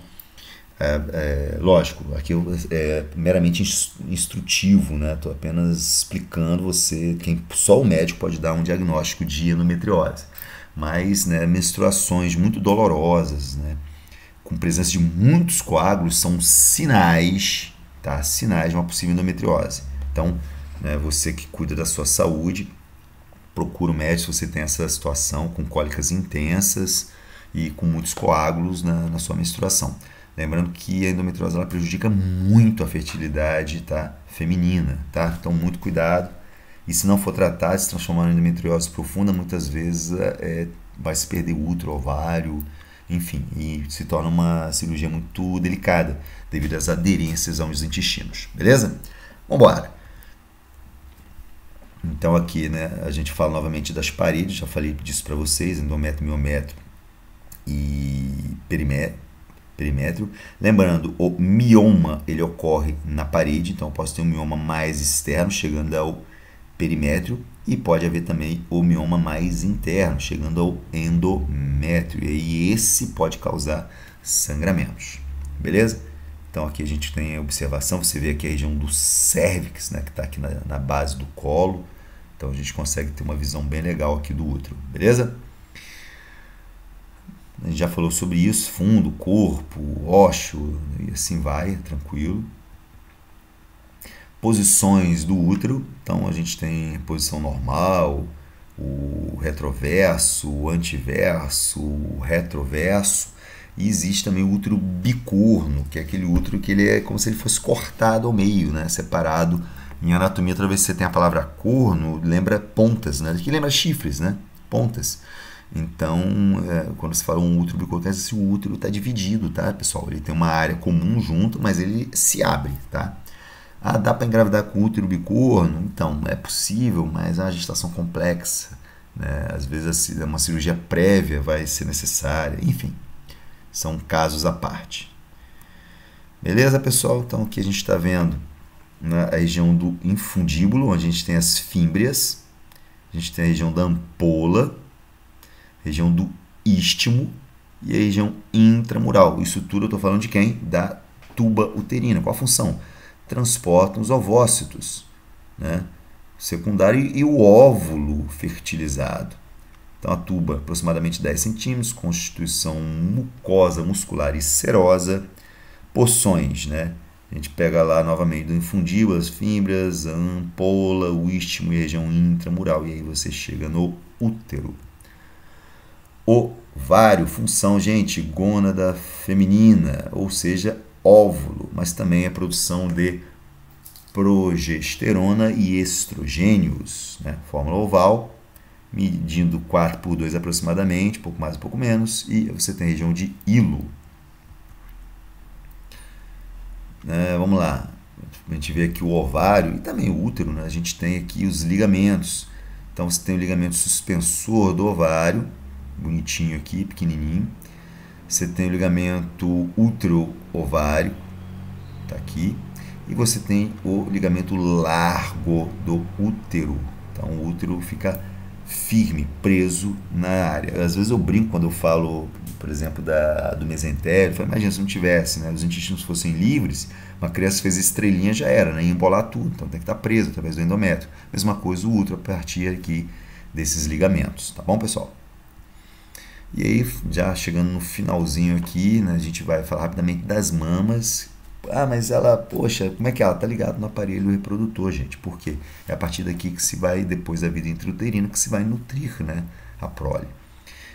lógico, aqui é meramente instrutivo, né? Estou apenas explicando você, só o médico pode dar um diagnóstico de endometriose. Mas, né, menstruações muito dolorosas, né, com presença de muitos coágulos, são sinais, tá? Sinais de uma possível endometriose. Então, né, você que cuida da sua saúde, procura o médico se você tem essa situação com cólicas intensas e com muitos coágulos na sua menstruação. Lembrando que a endometriose ela prejudica muito a fertilidade, tá, feminina, tá? Então, muito cuidado. E se não for tratado, se transformar em endometriose profunda, muitas vezes vai se perder o útero, ovário, enfim, e se torna uma cirurgia muito delicada devido às aderências aos intestinos. Beleza? Vamos embora. Então aqui, né, a gente fala novamente das paredes, já falei disso para vocês, endométrio, miométrio e perimétrio. Lembrando, o mioma ele ocorre na parede, então eu posso ter um mioma mais externo, chegando ao perimétrio, e pode haver também o mioma mais interno, chegando ao endométrio, e esse pode causar sangramentos, beleza? Então aqui a gente tem a observação, você vê aqui a região do cérvix, né, que está aqui na base do colo, Então a gente consegue ter uma visão bem legal aqui do útero, beleza? A gente já falou sobre isso, fundo, corpo, ósseo, e assim vai, tranquilo. Posições do útero, então a gente tem posição normal, o retroverso, o antiverso, o retroverso, e existe também o útero bicorno, que é aquele útero que ele é como se ele fosse cortado ao meio, né? Separado. Em anatomia, toda vez que você tem a palavra corno, lembra pontas, né? Que lembra chifres, né? Pontas. Então, quando se fala um útero bicorno, esse útero está dividido, tá, pessoal? Ele tem uma área comum junto, mas ele se abre, tá? Ah, dá para engravidar com útero bicorno? Então, é possível, mas é uma gestação complexa, né? Às vezes uma cirurgia prévia vai ser necessária, enfim, são casos à parte. Beleza, pessoal? Então, aqui a gente está vendo na região do infundíbulo, onde a gente tem as fímbrias, a gente tem a região da ampola, região do istmo e a região intramural. Isso tudo eu estou falando de quem? Da tuba uterina. Qual a função? Transportam os ovócitos, né? Secundário e o óvulo fertilizado. Então a tuba, aproximadamente 10 centímetros, constituição mucosa, muscular e serosa, porções, né? A gente pega lá novamente do infundíbulo, as fímbrias, a ampola, o istmo e a região intramural, e aí você chega no útero. Ovário, função, gente, gônada feminina, ou seja, óvulo, mas também a produção de progesterona e estrogênios, né? Fórmula oval, medindo 4/2 aproximadamente, pouco mais, pouco menos, e você tem a região de hilo. Vamos lá, a gente vê aqui o ovário e também o útero, né? A gente tem aqui os ligamentos. Então você tem o ligamento suspensor do ovário, bonitinho aqui, pequenininho. Você tem o ligamento útero-ovário, tá aqui. E você tem o ligamento largo do útero. Então o útero fica firme, preso na área. Às vezes eu brinco quando eu falo, por exemplo, do mesentério. Imagina se não tivesse, né? Os intestinos fossem livres, uma criança fez estrelinha, já era, né? Ia embolar tudo. Então tem que estar preso através do endométrio. Mesma coisa o útero a partir aqui desses ligamentos. Tá bom, pessoal? E aí, já chegando no finalzinho aqui, né, a gente vai falar rapidamente das mamas. Ah, mas ela, poxa, como é que ela está ligada no aparelho reprodutor, gente? Por quê? É a partir daqui que se vai, depois da vida intrauterina, que se vai nutrir, né, a prole.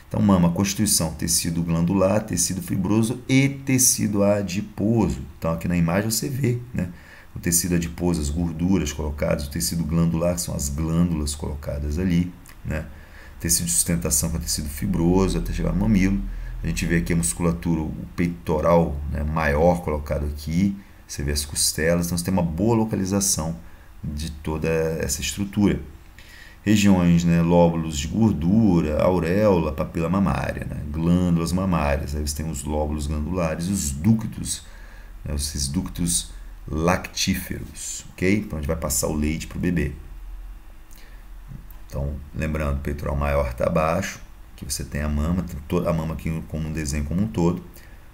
Então, mama, constituição, tecido glandular, tecido fibroso e tecido adiposo. Então, aqui na imagem você vê, né, o tecido adiposo, as gorduras colocadas, o tecido glandular, que são as glândulas colocadas ali, né? Tecido de sustentação com tecido fibroso até chegar no mamilo. A gente vê aqui a musculatura, o peitoral, né, maior colocado aqui, você vê as costelas, então você tem uma boa localização de toda essa estrutura. Regiões, né, lóbulos de gordura, auréola, papila mamária, né, glândulas mamárias, aí você tem os lóbulos glandulares, os ductos, né, esses ductos lactíferos, ok? Então a gente vai passar o leite para o bebê. Então, lembrando, o peitoral maior está abaixo, que você tem a mama aqui como um desenho como um todo,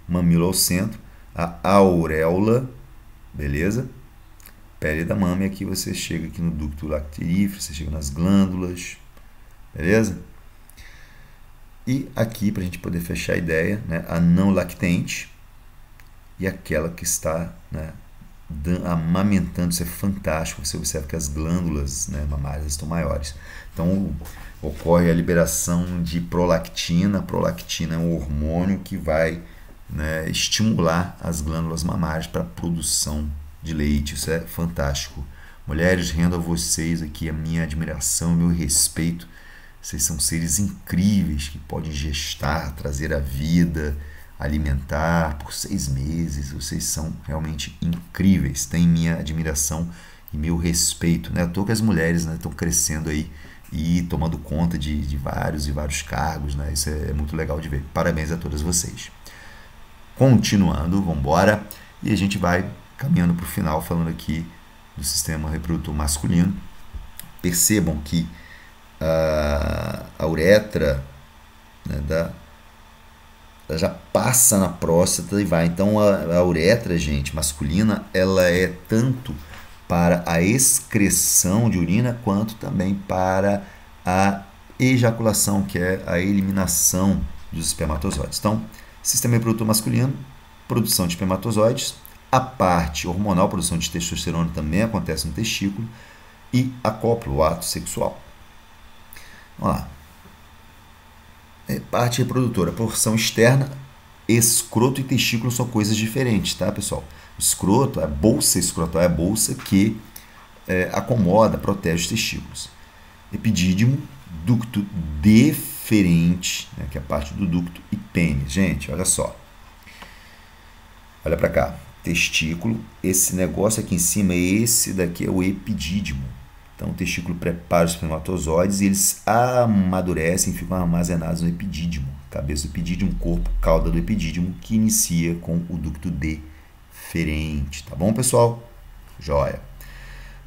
mamilo ao centro, a auréola, beleza? Pele da mama, e aqui você chega aqui no ducto lactífero, você chega nas glândulas, beleza? E aqui, para a gente poder fechar a ideia, né, a não lactente e aquela que está, né, amamentando. Isso é fantástico, você observa que as glândulas, né, mamárias estão maiores. Então, ocorre a liberação de prolactina. A prolactina é um hormônio que vai, né, estimular as glândulas mamárias para a produção de leite. Isso é fantástico. Mulheres, rendo a vocês aqui a minha admiração, o meu respeito. Vocês são seres incríveis que podem gestar, trazer a vida, alimentar por 6 meses. Vocês são realmente incríveis. Têm minha admiração e meu respeito, né? À toa que as mulheres, né, estão crescendo aí e tomando conta de vários e vários cargos, né? Isso é muito legal de ver. Parabéns a todas vocês. Continuando, vamos embora. E a gente vai caminhando para o final, falando aqui do sistema reprodutor masculino. Percebam que a uretra, né, ela já passa na próstata e vai. Então a uretra, gente, masculina, ela é tanto para a excreção de urina, quanto também para a ejaculação, que é a eliminação dos espermatozoides. Então, sistema reprodutor masculino, produção de espermatozoides, a parte hormonal, produção de testosterona também acontece no testículo, e acoplo, o ato sexual. Vamos lá. Parte reprodutora, porção externa, escroto e testículo são coisas diferentes, tá, pessoal? O escroto, a bolsa escrotal é a bolsa que acomoda, protege os testículos. Epidídimo, ducto deferente, né, que é a parte do ducto, e pênis. Gente, olha só. Olha para cá. Testículo, esse negócio aqui em cima, esse daqui é o epidídimo. Então, o testículo prepara os espermatozoides e eles amadurecem e ficam armazenados no epidídimo. Cabeça do epidídimo, corpo, cauda do epidídimo, que inicia com o ducto deferente. Tá bom, pessoal? Joia.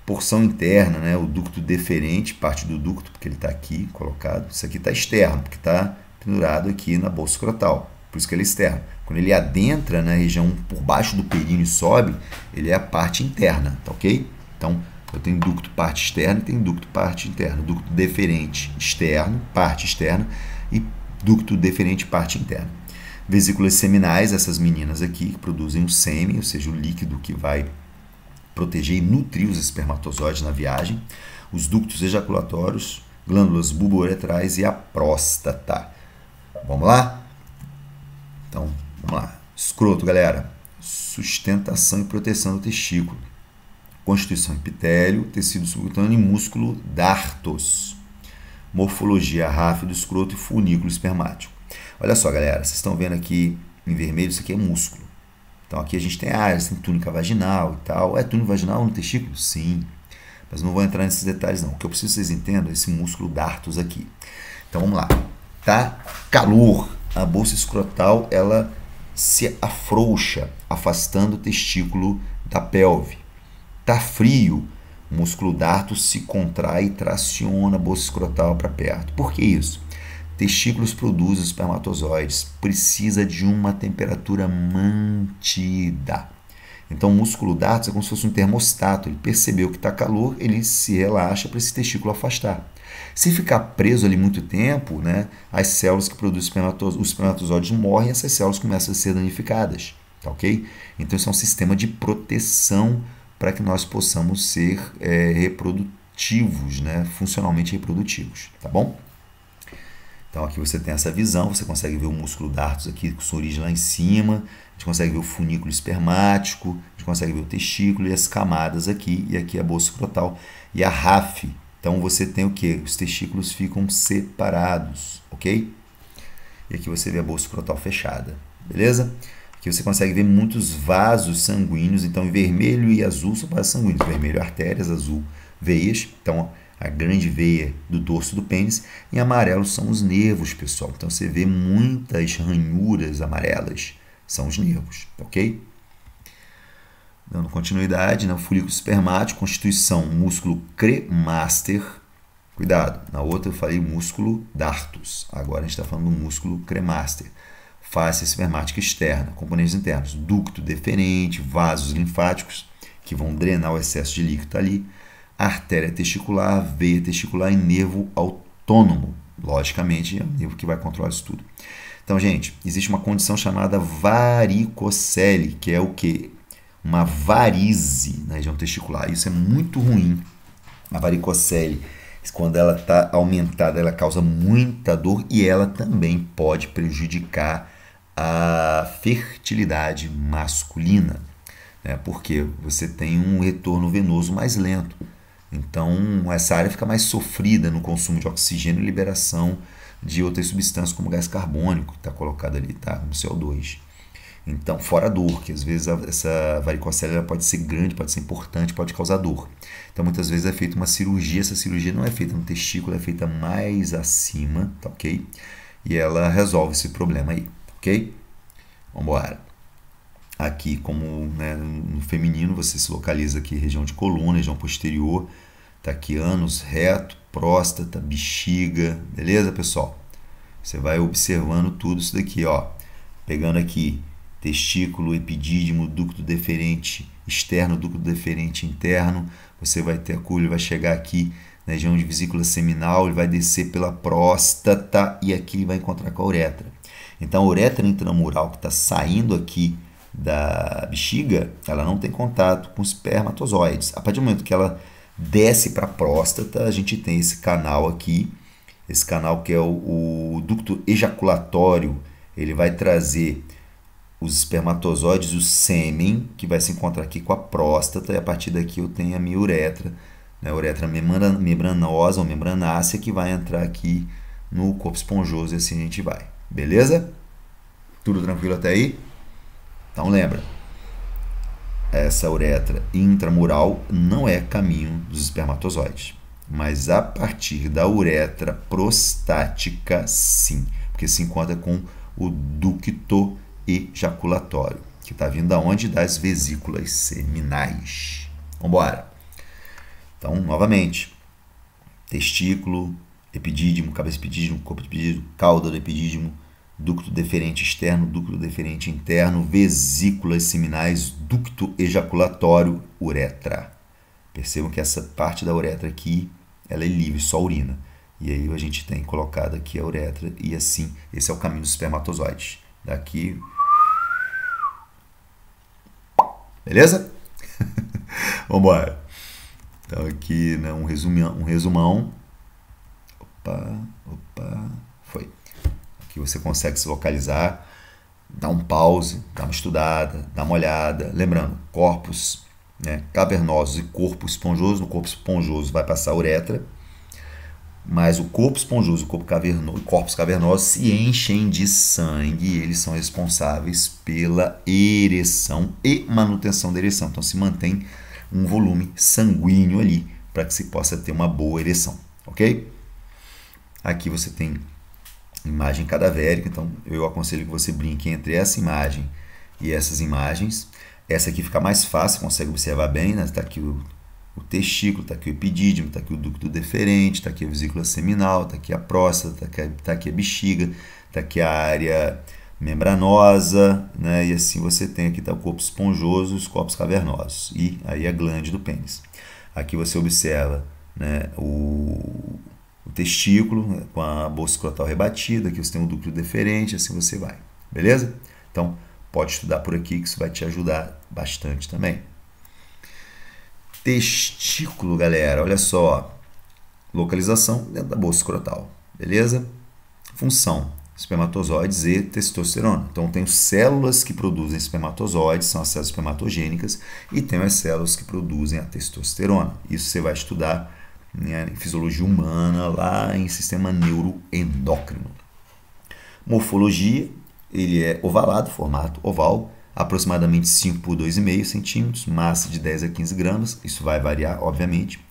Porção interna, né? O ducto deferente, parte do ducto, porque ele está aqui colocado. Isso aqui está externo, porque está pendurado aqui na bolsa escrotal. Por isso que ele é externo. Quando ele adentra na região por baixo do períneo e sobe, ele é a parte interna, tá ok? Então, eu tenho ducto parte externa e tenho ducto parte interna. Ducto deferente externo, parte externa, e ducto deferente parte interna. Vesículas seminais, essas meninas aqui que produzem o sêmen, ou seja, o líquido que vai proteger e nutrir os espermatozoides na viagem. Os ductos ejaculatórios, glândulas bulbouretrais e a próstata. Vamos lá? Então, vamos lá. Escroto, galera. Sustentação e proteção do testículo. Constituição epitélio, tecido subcutâneo e músculo dartos. Morfologia ráfida do escroto e funículo espermático. Olha só, galera, vocês estão vendo aqui em vermelho, isso aqui é músculo. Então aqui a gente tem áreas, tem túnica vaginal e tal. É túnica vaginal no testículo? Sim. Mas não vou entrar nesses detalhes não. O que eu preciso que vocês entendam é esse músculo dartos aqui. Então vamos lá. Tá calor. A bolsa escrotal, ela se afrouxa, afastando o testículo da pelve. Tá frio, o músculo darto se contrai e traciona a bolsa escrotal para perto. Por que isso? Testículos produzem espermatozoides, precisa de uma temperatura mantida. Então o músculo darto é como se fosse um termostato, ele percebeu que está calor, ele se relaxa para esse testículo afastar. Se ficar preso ali muito tempo, né, as células que produzem os espermatozoides morrem e essas células começam a ser danificadas, tá ok? Então isso é um sistema de proteção para que nós possamos ser reprodutivos, né, funcionalmente reprodutivos, tá bom? Então aqui você tem essa visão, você consegue ver o músculo dartos aqui com sua origem lá em cima, a gente consegue ver o funículo espermático, a gente consegue ver o testículo e as camadas aqui, e aqui a bolsa escrotal e a ráfe. Então você tem o que? Os testículos ficam separados, ok? E aqui você vê a bolsa escrotal fechada, beleza? Aqui você consegue ver muitos vasos sanguíneos, então em vermelho e azul são vasos sanguíneos, vermelho artérias, azul veias, então a grande veia do dorso do pênis, e amarelo são os nervos, pessoal. Então você vê muitas ranhuras amarelas, são os nervos, ok? Dando continuidade, no folículo espermático, constituição, músculo cremaster. Cuidado, na outra eu falei músculo dartus, agora a gente está falando do músculo cremaster. Face espermática externa, componentes internos, ducto deferente, vasos linfáticos, que vão drenar o excesso de líquido ali, artéria testicular, veia testicular e nervo autônomo. Logicamente, é o nervo que vai controlar isso tudo. Então, gente, existe uma condição chamada varicocele, que é o quê? Uma varize na região testicular. Isso é muito ruim. A varicocele, quando ela está aumentada, ela causa muita dor e ela também pode prejudicar a fertilidade masculina, né? Porque você tem um retorno venoso mais lento. Então, essa área fica mais sofrida no consumo de oxigênio e liberação de outras substâncias, como gás carbônico, que está colocado ali, tá? Como CO2. Então, fora a dor, que às vezes essa varicocele pode ser grande, pode ser importante, pode causar dor. Então, muitas vezes é feita uma cirurgia, essa cirurgia não é feita no testículo, é feita mais acima, tá ok? E ela resolve esse problema aí, ok? Vamos embora. Aqui, como, né, no feminino, você se localiza aqui região de coluna, região posterior, tá aqui ânus, reto, próstata, bexiga, beleza, pessoal? Você vai observando tudo isso daqui, ó. Pegando aqui testículo, epidídimo, ducto deferente externo, ducto deferente interno. Você vai ter a curva, ele vai chegar aqui na região de vesícula seminal, ele vai descer pela próstata e aqui ele vai encontrar com a uretra. Então a uretra intramural que está saindo aqui da bexiga, ela não tem contato com os espermatozoides. A partir do momento que ela desce para a próstata, a gente tem esse canal aqui, esse canal que é o ducto ejaculatório, ele vai trazer os espermatozoides, o sêmen, que vai se encontrar aqui com a próstata, e a partir daqui eu tenho a minha uretra, né, a uretra membranosa ou membranácea, que vai entrar aqui no corpo esponjoso e assim a gente vai. Beleza? Tudo tranquilo até aí? Então lembra, essa uretra intramural não é caminho dos espermatozoides, mas a partir da uretra prostática, sim, porque se encontra com o ducto ejaculatório, que está vindo da onde? Das vesículas seminais. Vamos embora. Então, novamente, testículo, epidídimo, cabeça epidídimo, corpo epidídimo, cauda do epidídimo, ducto deferente externo, ducto deferente interno, vesículas seminais, ducto ejaculatório, uretra. Percebam que essa parte da uretra aqui, ela é livre, só urina. E aí a gente tem colocado aqui a uretra e assim, esse é o caminho dos espermatozoides. Daqui. Beleza? Vamos embora. Então aqui, né, um resumão. Opa, foi. Aqui você consegue se localizar, dá um pause, dá uma estudada, dá uma olhada. Lembrando, corpos, né, cavernosos e corpo esponjoso. No corpo esponjoso vai passar a uretra, mas o corpo esponjoso e corpos cavernosos se enchem de sangue e eles são responsáveis pela ereção e manutenção da ereção. Então se mantém um volume sanguíneo ali para que se possa ter uma boa ereção, ok? Aqui você tem imagem cadavérica, então eu aconselho que você brinque entre essa imagem e essas imagens. Essa aqui fica mais fácil, consegue observar bem, né? Está aqui o testículo, está aqui o epidídimo, está aqui o ducto deferente, está aqui a vesícula seminal, está aqui a próstata, está aqui a bexiga, está aqui a área membranosa, né? E assim você tem aqui tá o corpo esponjoso, os corpos cavernosos e aí a glande do pênis. Aqui você observa, né, o testículo, né, com a bolsa escrotal rebatida, aqui você tem o ducto deferente, assim você vai, beleza? Então pode estudar por aqui que isso vai te ajudar bastante também. Testículo, galera, olha só, localização dentro da bolsa escrotal, beleza? Função, espermatozoides e testosterona. Então, tem células que produzem espermatozoides, são as células espermatogênicas, e tem as células que produzem a testosterona. Isso você vai estudar, né, em fisiologia humana, lá em sistema neuroendócrino. Morfologia, ele é ovalado, formato oval, aproximadamente 5 por 2,5 centímetros, massa de 10 a 15 gramas, isso vai variar, obviamente.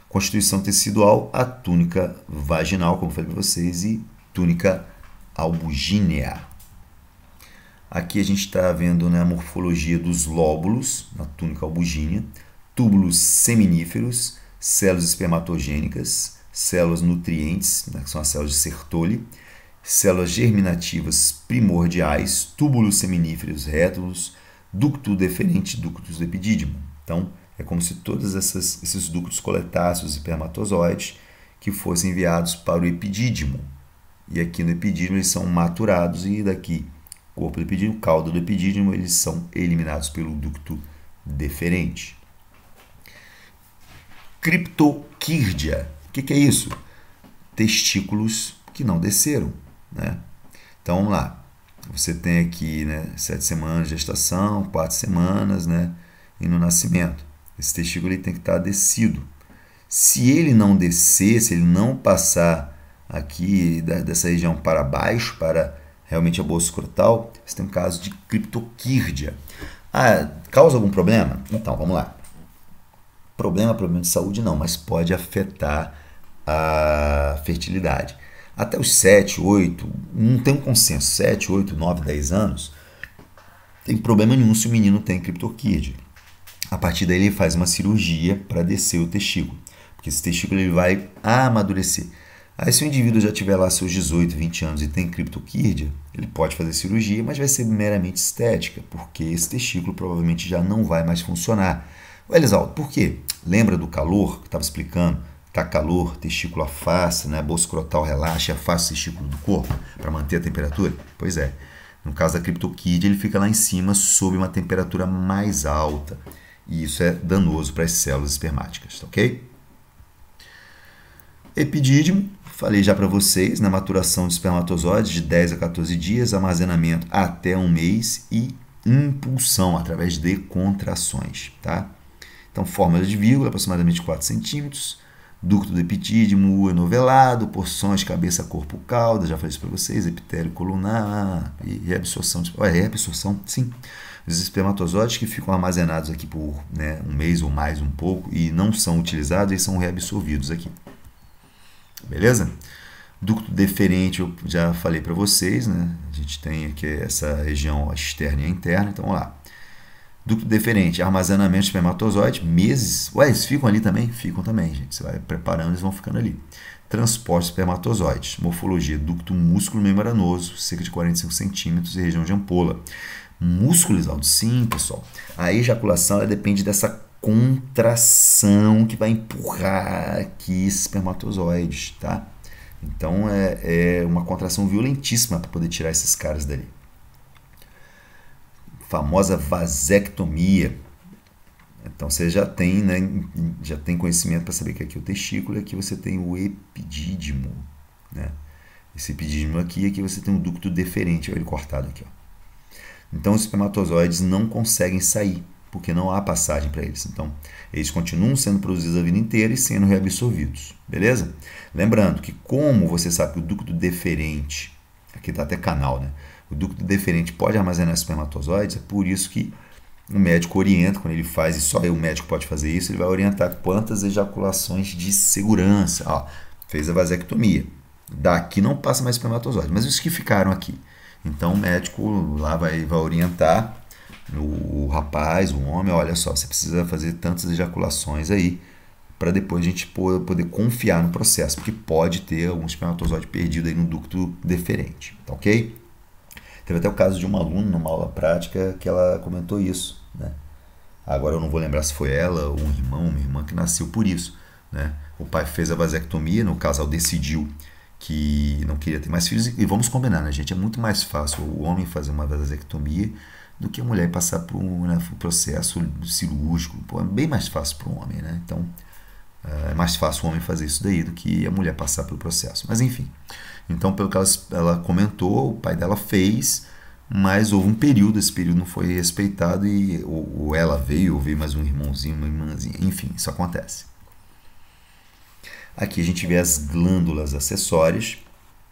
Constituição tecidual, a túnica vaginal, como falei para vocês, e túnica albugínea. Aqui a gente está vendo, né, a morfologia dos lóbulos, na túnica albugínea, túbulos seminíferos, células espermatogênicas, células nutrientes, né, que são as células de Sertoli, células germinativas primordiais, túbulos seminíferos rétulos, ducto deferente, ductos do epidídimo. Então, é como se todos esses ductos coletassem os espermatozoides que fossem enviados para o epidídimo. E aqui no epidídimo eles são maturados e daqui, corpo do epidídimo, cauda do epidídimo, eles são eliminados pelo ducto deferente. Criptoquírdia. O que é isso? Testículos que não desceram, né? Então vamos lá. Você tem aqui, né, 7 semanas de gestação, 4 semanas, né, e no nascimento. Esse testículo ele tem que estar descido. Se ele não descer, se ele não passar aqui dessa região para baixo, para realmente a bolsa escrotal, você tem um caso de criptoquírdia. Ah, causa algum problema? Então, vamos lá. Problema de saúde não, mas pode afetar a fertilidade. Até os 7, 8, não tem um consenso, 7, 8, 9, 10 anos, tem problema nenhum se o menino tem criptoquírdia. A partir daí ele faz uma cirurgia para descer o testículo, porque esse testículo ele vai amadurecer. Aí se o indivíduo já tiver lá seus 18, 20 anos e tem criptoquírdea, ele pode fazer cirurgia, mas vai ser meramente estética, porque esse testículo provavelmente já não vai mais funcionar. Ué, Elisaldo, por quê? Lembra do calor que estava explicando? Tá calor, testículo afasta, né? A bolsa escrotal relaxa, afasta o testículo do corpo para manter a temperatura? Pois é. No caso da criptoquírdea, ele fica lá em cima sob uma temperatura mais alta. E isso é danoso para as células espermáticas, tá ok? Epidídimo, falei já para vocês, na maturação de espermatozoides de 10 a 14 dias, armazenamento até um mês e impulsão através de contrações, tá? Então, fórmula de vírgula, aproximadamente 4 centímetros, ducto do epidídimo enovelado, porções cabeça, corpo, cauda, já falei isso para vocês, epitélio colunar e reabsorção, reabsorção, sim. Os espermatozoides que ficam armazenados aqui por um mês ou mais um pouco e não são utilizados, eles são reabsorvidos aqui. Beleza? Ducto deferente eu já falei para vocês, né? A gente tem aqui essa região externa e interna, então vamos lá. Ducto deferente, armazenamento de espermatozoide, meses. Ué, eles ficam ali também? Ficam também, gente. Você vai preparando, eles vão ficando ali. Transporte de espermatozoides. Morfologia, ducto músculo membranoso, cerca de 45 centímetros e região de ampola. Músculo, Elisaldo? Sim, pessoal. A ejaculação ela depende dessa contração que vai empurrar aqui esses espermatozoides, tá? Então é uma contração violentíssima para poder tirar esses caras dali. Famosa vasectomia. Então você já tem, né, já tem conhecimento para saber que aqui é o testículo e aqui você tem o epidídimo, né? Esse epidídimo aqui você tem um ducto deferente, olha ele cortado aqui, ó. Então os espermatozoides não conseguem sair porque não há passagem para eles. Então, eles continuam sendo produzidos a vida inteira e sendo reabsorvidos, beleza? Lembrando que como você sabe que o ducto deferente, aqui está até canal, né? O ducto deferente pode armazenar espermatozoides, é por isso que o médico orienta, quando ele faz, e só o médico pode fazer isso, ele vai orientar quantas ejaculações de segurança. Ó, fez a vasectomia, daqui não passa mais espermatozoide, mas os que ficaram aqui. Então, o médico lá vai orientar o rapaz, o homem, olha só, você precisa fazer tantas ejaculações aí para depois a gente poder confiar no processo, porque pode ter algum espermatozoide perdido aí no ducto deferente, tá ok? Teve até o caso de uma aluna numa aula prática que ela comentou isso, né? Agora eu não vou lembrar se foi ela ou um irmão, uma irmã que nasceu por isso, né? O pai fez a vasectomia, no casal decidiu que não queria ter mais filhos e vamos combinar, né, gente? É muito mais fácil o homem fazer uma vasectomia do que a mulher passar por um processo cirúrgico. Pô, é bem mais fácil para o homem, né? Então, é mais fácil o homem fazer isso daí do que a mulher passar pelo processo. Mas, enfim. Então, pelo que ela comentou, o pai dela fez, mas houve um período, esse período não foi respeitado e ou ela veio, ou veio mais um irmãozinho, uma irmãzinha. Enfim, isso acontece. Aqui a gente vê as glândulas acessórias.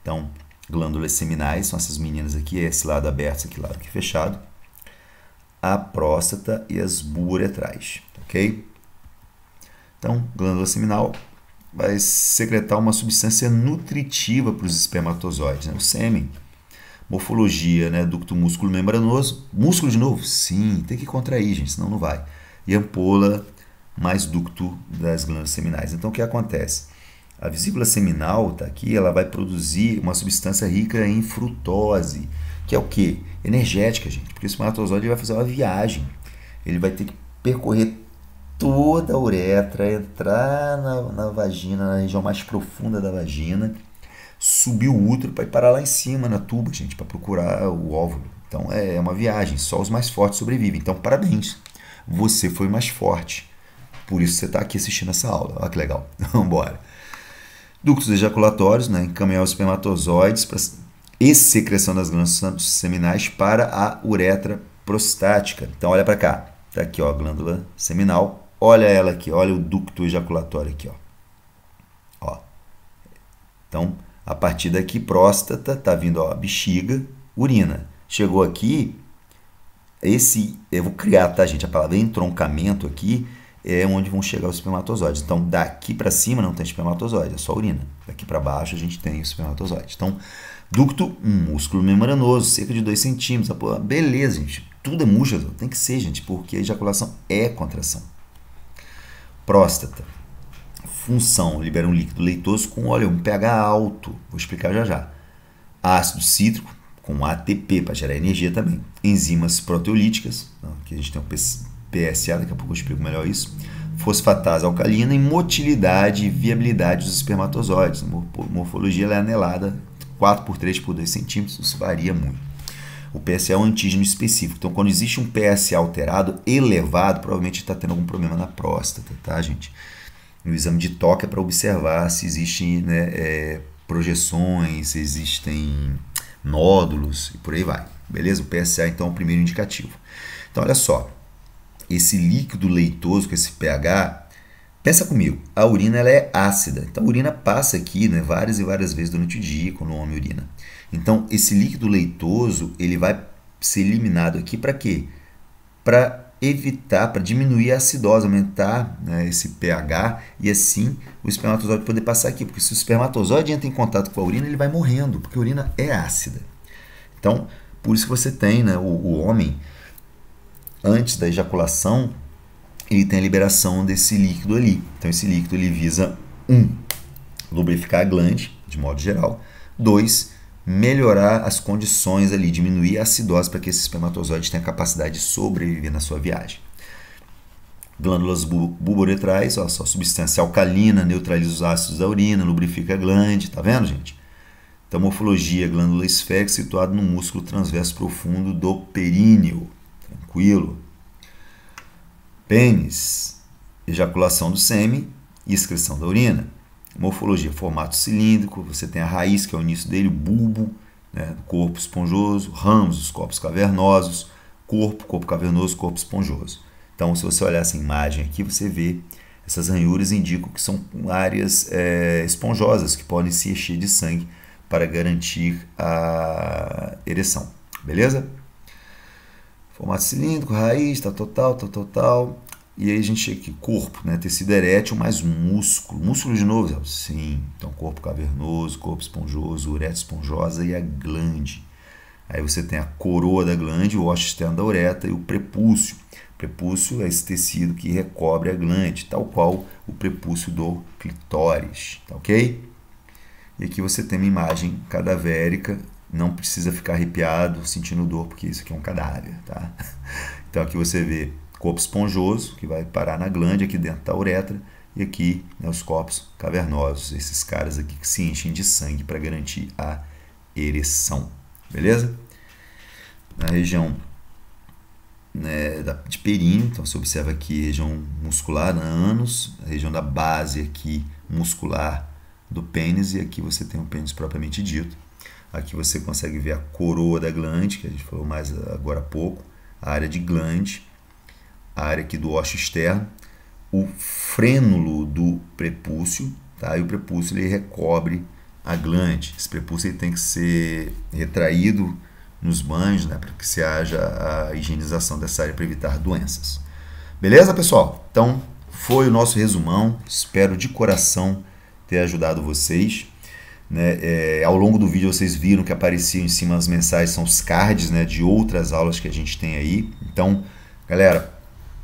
Então, glândulas seminais, são essas meninas aqui, esse lado aberto, esse aqui lado aqui fechado. A próstata e as buretrais, ok? Então, glândula seminal vai secretar uma substância nutritiva para os espermatozoides, né? O sêmen. Morfologia, né? Ducto músculo membranoso. Músculo de novo? Sim, tem que contrair, gente, senão não vai. E ampola mais ducto das glândulas seminais. Então, o que acontece? A vesícula seminal tá aqui, ela vai produzir uma substância rica em frutose, que é o quê? Energética, gente, porque o espermatozoide vai fazer uma viagem. Ele vai ter que percorrer toda a uretra, entrar na vagina, na região mais profunda da vagina, subir o útero para ir parar lá em cima, na tuba, gente, para procurar o óvulo. Então é uma viagem, só os mais fortes sobrevivem. Então, parabéns, você foi mais forte. Por isso você está aqui assistindo essa aula. Olha que legal. Vamos embora. Ductos ejaculatórios, né, encaminhar os espermatozoides para e secreção das glândulas seminais para a uretra prostática. Então, olha para cá. Está aqui, ó, a glândula seminal. Olha ela aqui, olha o ducto ejaculatório aqui, ó. Ó. Então, a partir daqui, próstata, tá vindo, ó, a bexiga, urina. Chegou aqui, eu vou criar, tá, gente? A palavra entroncamento aqui é onde vão chegar os espermatozoides. Então, daqui para cima não tem espermatozoide, é só urina. Daqui para baixo a gente tem o espermatozoide. Então, ducto, músculo membranoso, cerca de 2 centímetros. Pô, beleza, gente. Tudo é murcha, tem que ser, gente, porque a ejaculação é contração. Próstata. função, libera um líquido leitoso com, olha, um pH alto, vou explicar já já. Ácido cítrico, com ATP, para gerar energia também. Enzimas proteolíticas, aqui a gente tem o PSA, daqui a pouco eu explico melhor isso. Fosfatase alcalina e motilidade e viabilidade dos espermatozoides. A morfologia ela é anelada, 4 por 3 por 2 centímetros, isso varia muito. O PSA é um antígeno específico, então quando existe um PSA alterado, elevado, provavelmente está tendo algum problema na próstata, tá, gente? O exame de toque é para observar se existem, né, projeções, se existem nódulos e por aí vai, beleza? O PSA então é o primeiro indicativo. Então olha só, esse líquido leitoso com esse pH, pensa comigo, a urina ela é ácida, então a urina passa aqui, né, várias e várias vezes durante o dia quando o homem urina. Então esse líquido leitoso ele vai ser eliminado aqui para quê? Para evitar, para diminuir a acidose, aumentar, né, esse pH e assim o espermatozoide poder passar aqui, porque se o espermatozoide entra em contato com a urina ele vai morrendo, porque a urina é ácida. Então por isso que você tem, né, o homem antes da ejaculação, ele tem a liberação desse líquido ali. Então, esse líquido ele visa, 1, lubrificar a glande, de modo geral. 2, melhorar as condições ali, diminuir a acidose para que esse espermatozoide tenha a capacidade de sobreviver na sua viagem. Glândulas bulbouretrais, ó, só substância alcalina, neutraliza os ácidos da urina, lubrifica a glande, tá vendo, gente? Então, morfologia, glândula esférica situada no músculo transverso profundo do períneo. Tranquilo. Pênis, ejaculação do sêmen e excreção da urina. Morfologia, formato cilíndrico, você tem a raiz, que é o início dele, o bulbo, né, do corpo esponjoso, ramos, os corpos cavernosos, corpo cavernoso, corpo esponjoso. Então, se você olhar essa imagem aqui, você vê essas ranhuras indicam que são áreas esponjosas que podem se encher de sangue para garantir a ereção. Beleza? Formato cilíndrico, raiz, tal. E aí a gente chega aqui, corpo, né? Tecido erétil mais músculo. Músculo de novo? Sim. Então, corpo cavernoso, corpo esponjoso, uretra esponjosa e a glande. Aí você tem a coroa da glande, o ósseo externo da uretra e o prepúcio. O prepúcio é esse tecido que recobre a glande, tal qual o prepúcio do clitóris, tá ok? E aqui você tem uma imagem cadavérica. Não precisa ficar arrepiado, sentindo dor, porque isso aqui é um cadáver, tá? Então aqui você vê corpo esponjoso, que vai parar na glande, aqui dentro da uretra, e aqui, né, os corpos cavernosos, esses caras aqui que se enchem de sangue para garantir a ereção, beleza? Na região, né, de períneo, então você observa aqui região muscular, ânus, a região da base aqui muscular do pênis, e aqui você tem o pênis propriamente dito. Aqui você consegue ver a coroa da glande, que a gente falou mais agora há pouco, a área de glande, a área aqui do ósseo externo, o frênulo do prepúcio, tá? E o prepúcio ele recobre a glande. Esse prepúcio ele tem que ser retraído nos banhos, né, para que se haja a higienização dessa área para evitar doenças. Beleza, pessoal? Então, foi o nosso resumão. Espero de coração ter ajudado vocês. Né? Ao longo do vídeo vocês viram que apareciam em cima as mensagens, são os cards, né, de outras aulas que a gente tem aí. Então, galera,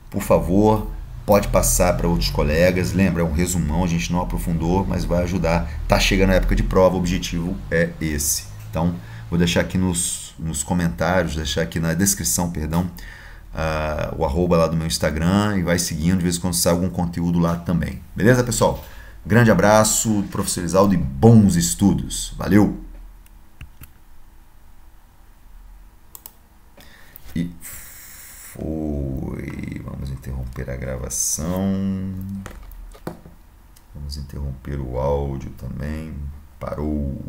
por favor, pode passar para outros colegas. Lembra, é um resumão, a gente não aprofundou, mas vai ajudar. Tá chegando a época de prova, o objetivo é esse. Então, vou deixar aqui nos comentários, deixar aqui na descrição, perdão, o arroba lá do meu Instagram, e vai seguindo, de vez em quando sai algum conteúdo lá também. Beleza, pessoal? Grande abraço, professor Isaldo, e bons estudos. Valeu! E foi. Vamos interromper a gravação. Vamos interromper o áudio também. Parou.